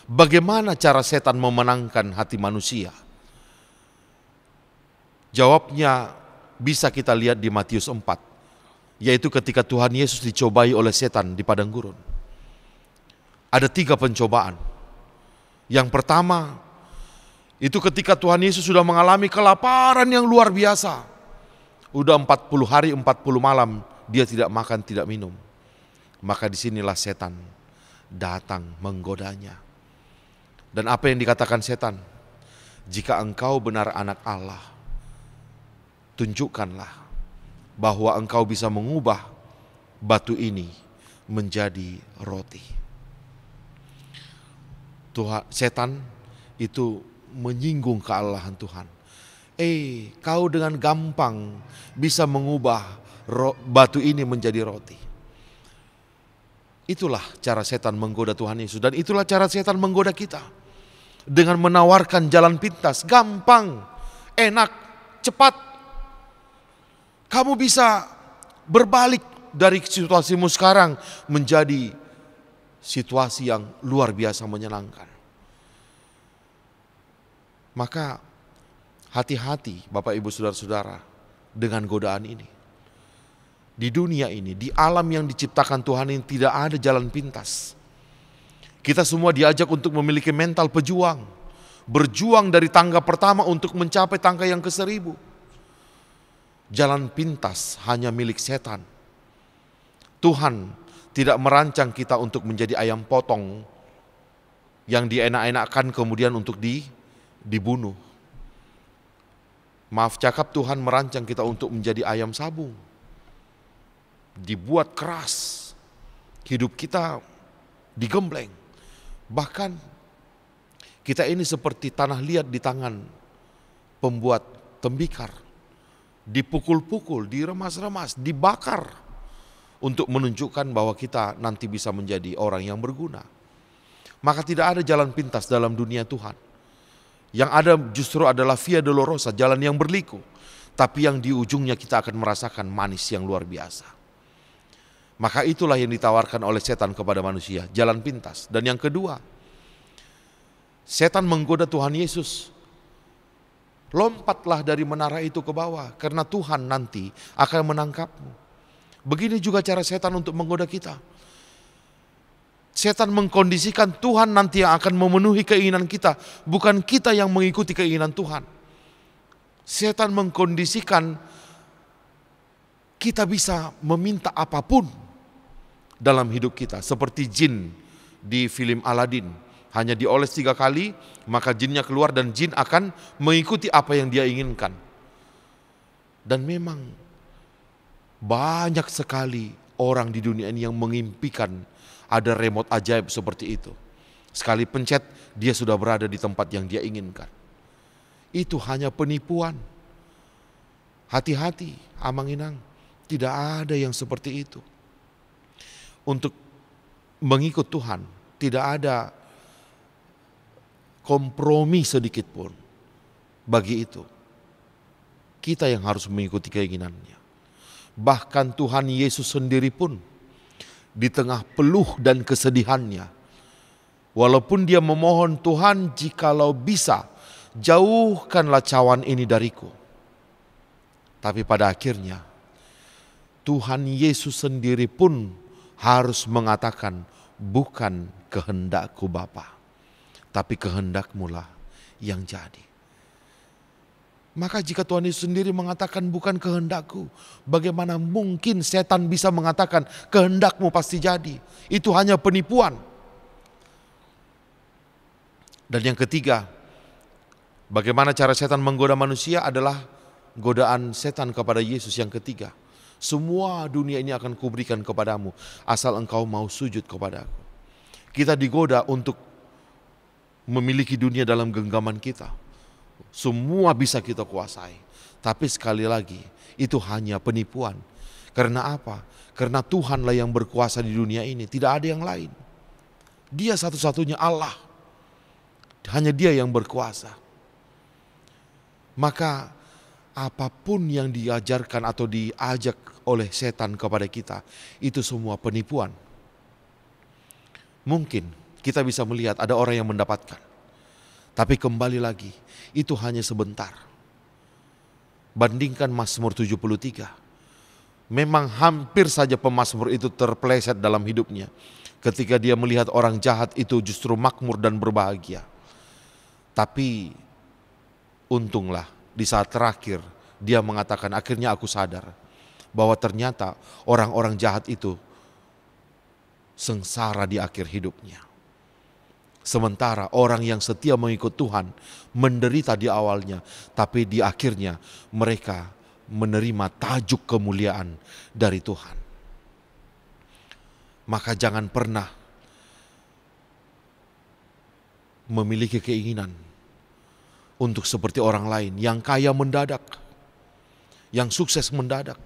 bagaimana cara setan memenangkan hati manusia? Jawabnya bisa kita lihat di Matius 4, yaitu ketika Tuhan Yesus dicobai oleh setan di padang gurun. Ada 3 pencobaan. Yang pertama, itu ketika Tuhan Yesus sudah mengalami kelaparan yang luar biasa. Udah 40 hari 40 malam dia tidak makan, tidak minum. Maka disinilah setan datang menggodanya. Dan apa yang dikatakan setan? Jika engkau benar anak Allah, tunjukkanlah bahwa engkau bisa mengubah batu ini menjadi roti. Setan itu menyinggung kealahan Tuhan. Kau dengan gampang bisa mengubah batu ini menjadi roti. Itulah cara setan menggoda Tuhan Yesus, dan itulah cara setan menggoda kita. Dengan menawarkan jalan pintas, gampang, enak, cepat. Kamu bisa berbalik dari situasimu sekarang menjadi situasi yang luar biasa menyenangkan. Maka hati-hati Bapak Ibu Saudara-saudara dengan godaan ini. Di dunia ini, di alam yang diciptakan Tuhan ini tidak ada jalan pintas. Kita semua diajak untuk memiliki mental pejuang. Berjuang dari tangga pertama untuk mencapai tangga yang ke-1000. Jalan pintas hanya milik setan. Tuhan tidak merancang kita untuk menjadi ayam potong yang dienak-enakkan kemudian untuk dibunuh. Maaf cakap, Tuhan merancang kita untuk menjadi ayam sabung. Dibuat keras. Hidup kita digembleng. Bahkan kita ini seperti tanah liat di tangan pembuat tembikar. Dipukul-pukul, diremas-remas, dibakar untuk menunjukkan bahwa kita nanti bisa menjadi orang yang berguna. Maka tidak ada jalan pintas dalam dunia Tuhan. Yang ada justru adalah via dolorosa, jalan yang berliku. Tapi yang di ujungnya kita akan merasakan manis yang luar biasa. Maka itulah yang ditawarkan oleh setan kepada manusia, jalan pintas. Dan yang kedua, setan menggoda Tuhan Yesus. Lompatlah dari menara itu ke bawah, karena Tuhan nanti akan menangkapmu. Begini juga cara setan untuk menggoda kita. Setan mengkondisikan Tuhan nanti yang akan memenuhi keinginan kita, bukan kita yang mengikuti keinginan Tuhan. Setan mengkondisikan kita bisa meminta apapun dalam hidup kita. Seperti jin di film Aladin, hanya dioles 3 kali, maka jinnya keluar dan jin akan mengikuti apa yang dia inginkan. Dan memang banyak sekali orang di dunia ini yang mengimpikan ada remote ajaib seperti itu. Sekali pencet, dia sudah berada di tempat yang dia inginkan. Itu hanya penipuan. Hati-hati, Amang-Inang, tidak ada yang seperti itu. Untuk mengikut Tuhan, tidak ada kompromi sedikit pun bagi itu. Kita yang harus mengikuti keinginannya. Bahkan Tuhan Yesus sendiri pun di tengah peluh dan kesedihannya, walaupun dia memohon, Tuhan jikalau bisa, jauhkanlah cawan ini dariku. Tapi pada akhirnya Tuhan Yesus sendiri pun harus mengatakan, bukan kehendakku Bapa, tapi kehendakmu-lah yang jadi. Maka jika Tuhan Yesus sendiri mengatakan bukan kehendakku, bagaimana mungkin setan bisa mengatakan kehendakmu pasti jadi? Itu hanya penipuan. Dan yang ketiga, bagaimana cara setan menggoda manusia adalah godaan setan kepada Yesus yang ketiga. Semua dunia ini akan kuberikan kepadamu asal engkau mau sujud kepadaku. Kita digoda untuk memiliki dunia dalam genggaman kita. Semua bisa kita kuasai. Tapi sekali lagi, itu hanya penipuan. Karena apa? Karena Tuhanlah yang berkuasa di dunia ini, tidak ada yang lain. Dia satu-satunya Allah. Hanya Dia yang berkuasa. Maka apapun yang diajarkan atau diajak oleh setan kepada kita, itu semua penipuan. Mungkin kita bisa melihat ada orang yang mendapatkan, tapi kembali lagi, itu hanya sebentar. Bandingkan Mazmur 73. Memang hampir saja pemazmur itu terpeleset dalam hidupnya ketika dia melihat orang jahat itu justru makmur dan berbahagia. Tapi untunglah di saat terakhir dia mengatakan, akhirnya aku sadar bahwa ternyata orang-orang jahat itu sengsara di akhir hidupnya. Sementara orang yang setia mengikut Tuhan menderita di awalnya, tapi di akhirnya mereka menerima tajuk kemuliaan dari Tuhan. Maka jangan pernah memiliki keinginan untuk seperti orang lain yang kaya mendadak, yang sukses mendadak,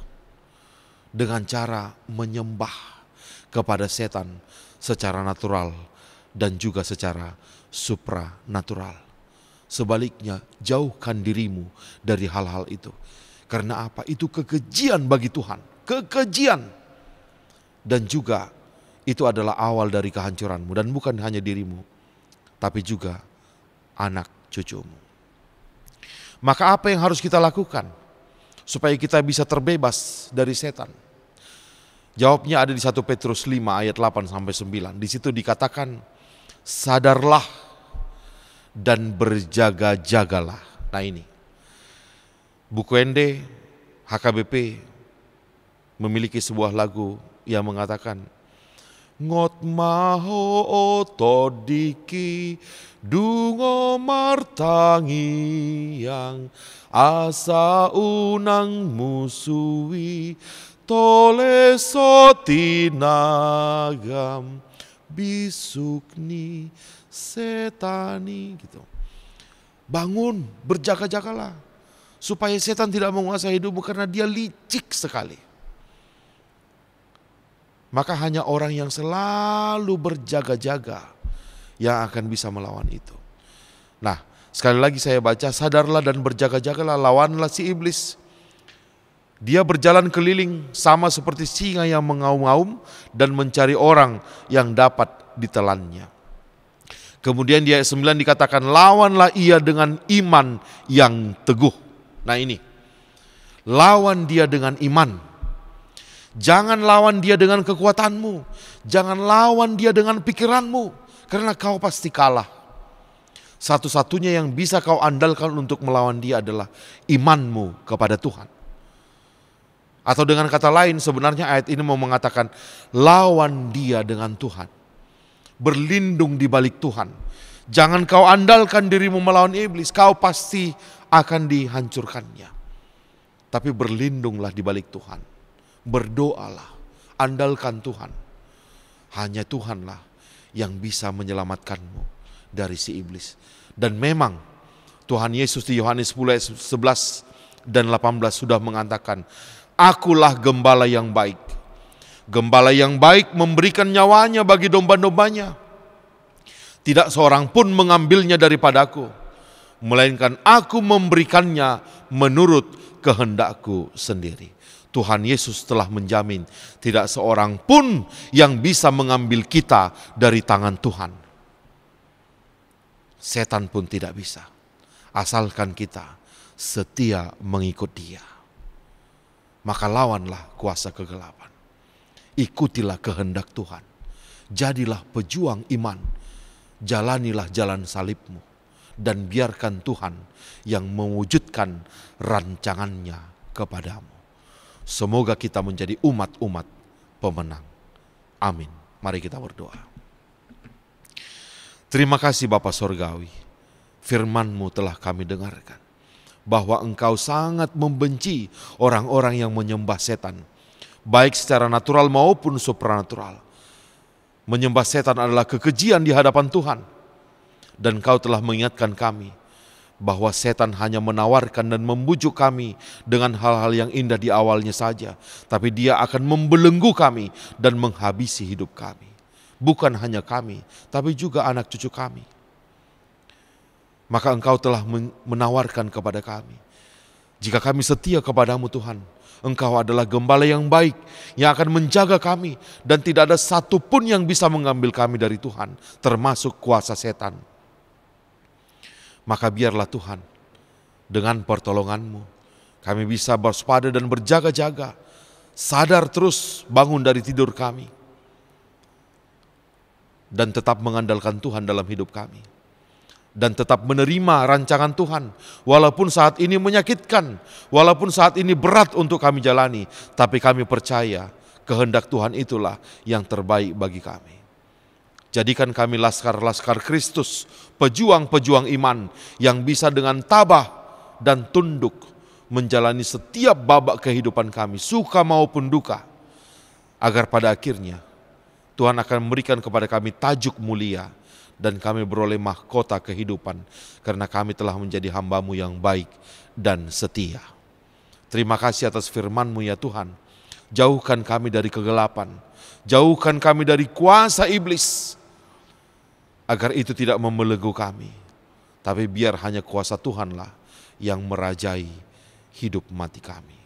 dengan cara menyembah kepada setan secara natural dan juga secara supranatural. Sebaliknya, jauhkan dirimu dari hal-hal itu. Karena apa? Itu kekejian bagi Tuhan. Kekejian. Dan juga itu adalah awal dari kehancuranmu. Dan bukan hanya dirimu, tapi juga anak cucumu. Maka apa yang harus kita lakukan supaya kita bisa terbebas dari setan? Jawabnya ada di 1 Petrus 5 ayat 8-9. Di situ dikatakan, sadarlah dan berjaga-jagalah. Nah ini, buku Ende HKBP memiliki sebuah lagu yang mengatakan, ngot maho otodiki dungo martangi yang asa unang musuhi tole sotinagam bisukni setani gitu. Bangun, berjaga-jagalah supaya setan tidak menguasai hidupmu karena dia licik sekali. Maka hanya orang yang selalu berjaga-jaga yang akan bisa melawan itu. Nah, sekali lagi saya baca, sadarlah dan berjaga-jagalah, lawanlah si iblis. Dia berjalan keliling sama seperti singa yang mengaum-ngaum dan mencari orang yang dapat ditelannya. Kemudian di ayat 9 dikatakan, lawanlah ia dengan iman yang teguh. Nah ini, lawan dia dengan iman. Jangan lawan dia dengan kekuatanmu. Jangan lawan dia dengan pikiranmu. Karena kau pasti kalah. Satu-satunya yang bisa kau andalkan untuk melawan dia adalah imanmu kepada Tuhan. Atau dengan kata lain, sebenarnya ayat ini mau mengatakan, lawan dia dengan Tuhan. Berlindung di balik Tuhan. Jangan kau andalkan dirimu melawan iblis, kau pasti akan dihancurkannya. Tapi berlindunglah di balik Tuhan. Berdoalah, andalkan Tuhan. Hanya Tuhanlah yang bisa menyelamatkanmu dari si iblis. Dan memang Tuhan Yesus di Yohanes 10 ayat 11 dan 18 sudah mengatakan, Akulah gembala yang baik. Gembala yang baik memberikan nyawanya bagi domba-dombanya. Tidak seorang pun mengambilnya daripadaku, melainkan aku memberikannya menurut kehendakku sendiri. Tuhan Yesus telah menjamin tidak seorang pun yang bisa mengambil kita dari tangan Tuhan. Setan pun tidak bisa, asalkan kita setia mengikut Dia. Maka lawanlah kuasa kegelapan. Ikutilah kehendak Tuhan. Jadilah pejuang iman. Jalanilah jalan salibmu. Dan biarkan Tuhan yang mewujudkan rancangannya kepadamu. Semoga kita menjadi umat-umat pemenang. Amin. Mari kita berdoa. Terima kasih Bapa Sorgawi. Firman-Mu telah kami dengarkan. Bahwa Engkau sangat membenci orang-orang yang menyembah setan, baik secara natural maupun supranatural. Menyembah setan adalah kekejian di hadapan Tuhan. Dan Engkau telah mengingatkan kami bahwa setan hanya menawarkan dan membujuk kami dengan hal-hal yang indah di awalnya saja, tapi dia akan membelenggu kami dan menghabisi hidup kami. Bukan hanya kami, tapi juga anak cucu kami. Maka Engkau telah menawarkan kepada kami, jika kami setia kepadamu Tuhan, Engkau adalah gembala yang baik yang akan menjaga kami, dan tidak ada satupun yang bisa mengambil kami dari Tuhan, termasuk kuasa setan. Maka biarlah Tuhan, dengan pertolongan-Mu, kami bisa waspada dan berjaga-jaga, sadar terus bangun dari tidur kami, dan tetap mengandalkan Tuhan dalam hidup kami. Dan tetap menerima rancangan Tuhan, walaupun saat ini menyakitkan, walaupun saat ini berat untuk kami jalani, tapi kami percaya kehendak Tuhan itulah yang terbaik bagi kami. Jadikan kami laskar-laskar Kristus, pejuang-pejuang iman yang bisa dengan tabah dan tunduk menjalani setiap babak kehidupan kami, suka maupun duka, agar pada akhirnya Tuhan akan memberikan kepada kami tajuk mulia, dan kami beroleh mahkota kehidupan karena kami telah menjadi hamba-Mu yang baik dan setia. Terima kasih atas firman-Mu ya Tuhan. Jauhkan kami dari kegelapan, jauhkan kami dari kuasa iblis, agar itu tidak membelenggu kami. Tapi biar hanya kuasa Tuhanlah yang merajai hidup mati kami.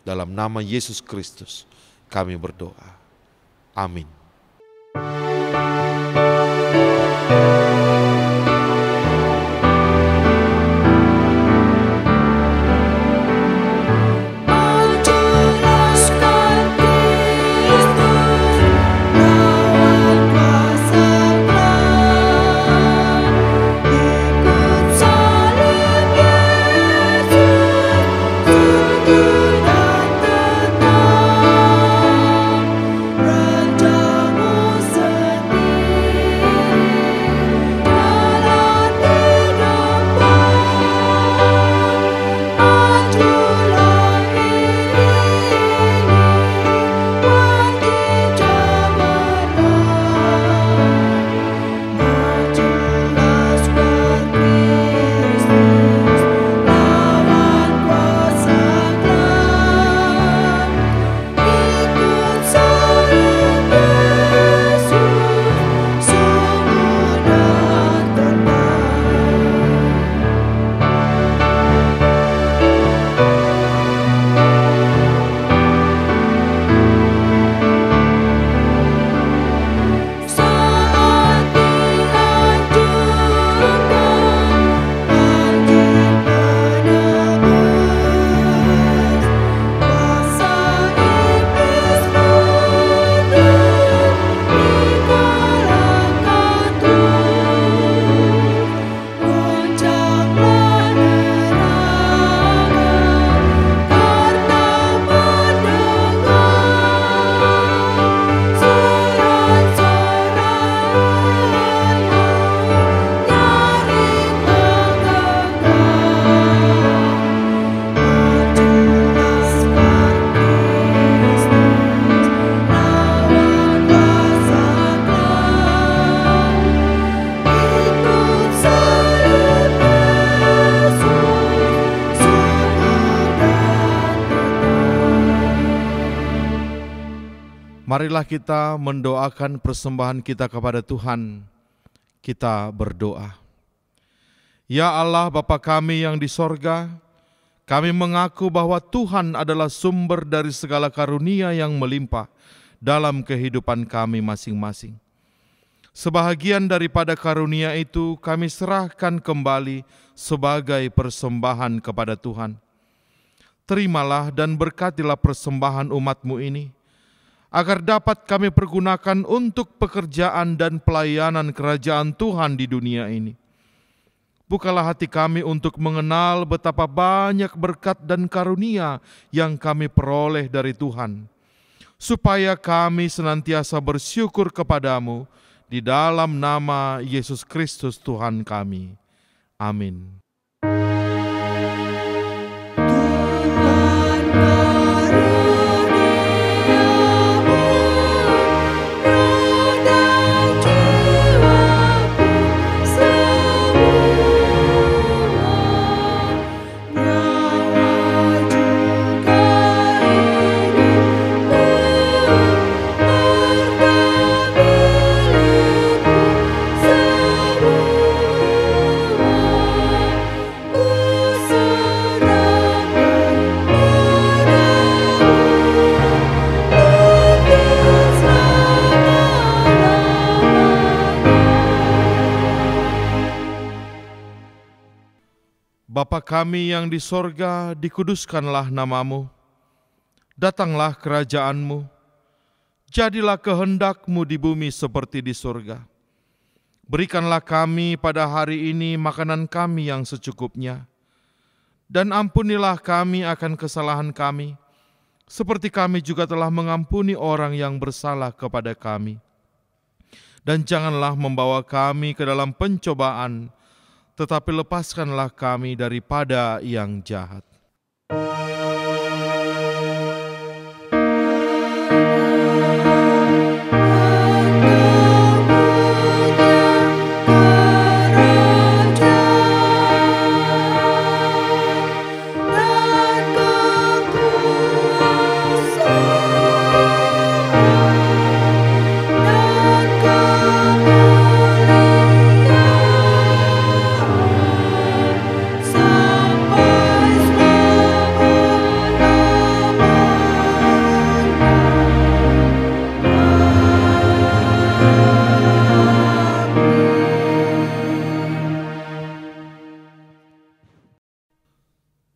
Dalam nama Yesus Kristus kami berdoa. Amin. Raja Marilah kita mendoakan persembahan kita kepada Tuhan. Kita berdoa. Ya Allah Bapa kami yang di sorga, kami mengaku bahwa Tuhan adalah sumber dari segala karunia yang melimpah dalam kehidupan kami masing-masing. Sebahagian daripada karunia itu kami serahkan kembali sebagai persembahan kepada Tuhan. Terimalah dan berkatilah persembahan umat-Mu ini, agar dapat kami pergunakan untuk pekerjaan dan pelayanan kerajaan Tuhan di dunia ini. Bukalah hati kami untuk mengenal betapa banyak berkat dan karunia yang kami peroleh dari Tuhan, supaya kami senantiasa bersyukur kepadamu di dalam nama Yesus Kristus Tuhan kami. Amin. Bapa kami yang di sorga, dikuduskanlah namamu. Datanglah kerajaan-Mu. Jadilah kehendak-Mu di bumi seperti di sorga. Berikanlah kami pada hari ini makanan kami yang secukupnya. Dan ampunilah kami akan kesalahan kami, seperti kami juga telah mengampuni orang yang bersalah kepada kami. Dan janganlah membawa kami ke dalam pencobaan, tetapi lepaskanlah kami daripada yang jahat.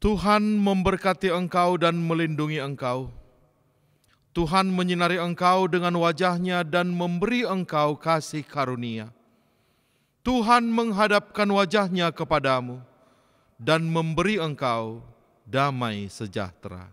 Tuhan memberkati engkau dan melindungi engkau. Tuhan menyinari engkau dengan wajah-Nya dan memberi engkau kasih karunia. Tuhan menghadapkan wajah-Nya kepadamu dan memberi engkau damai sejahtera.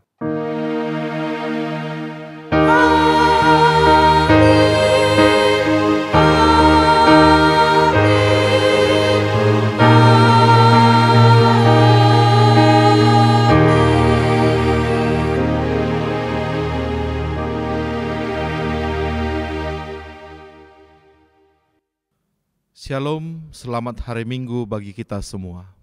Shalom, selamat hari Minggu bagi kita semua.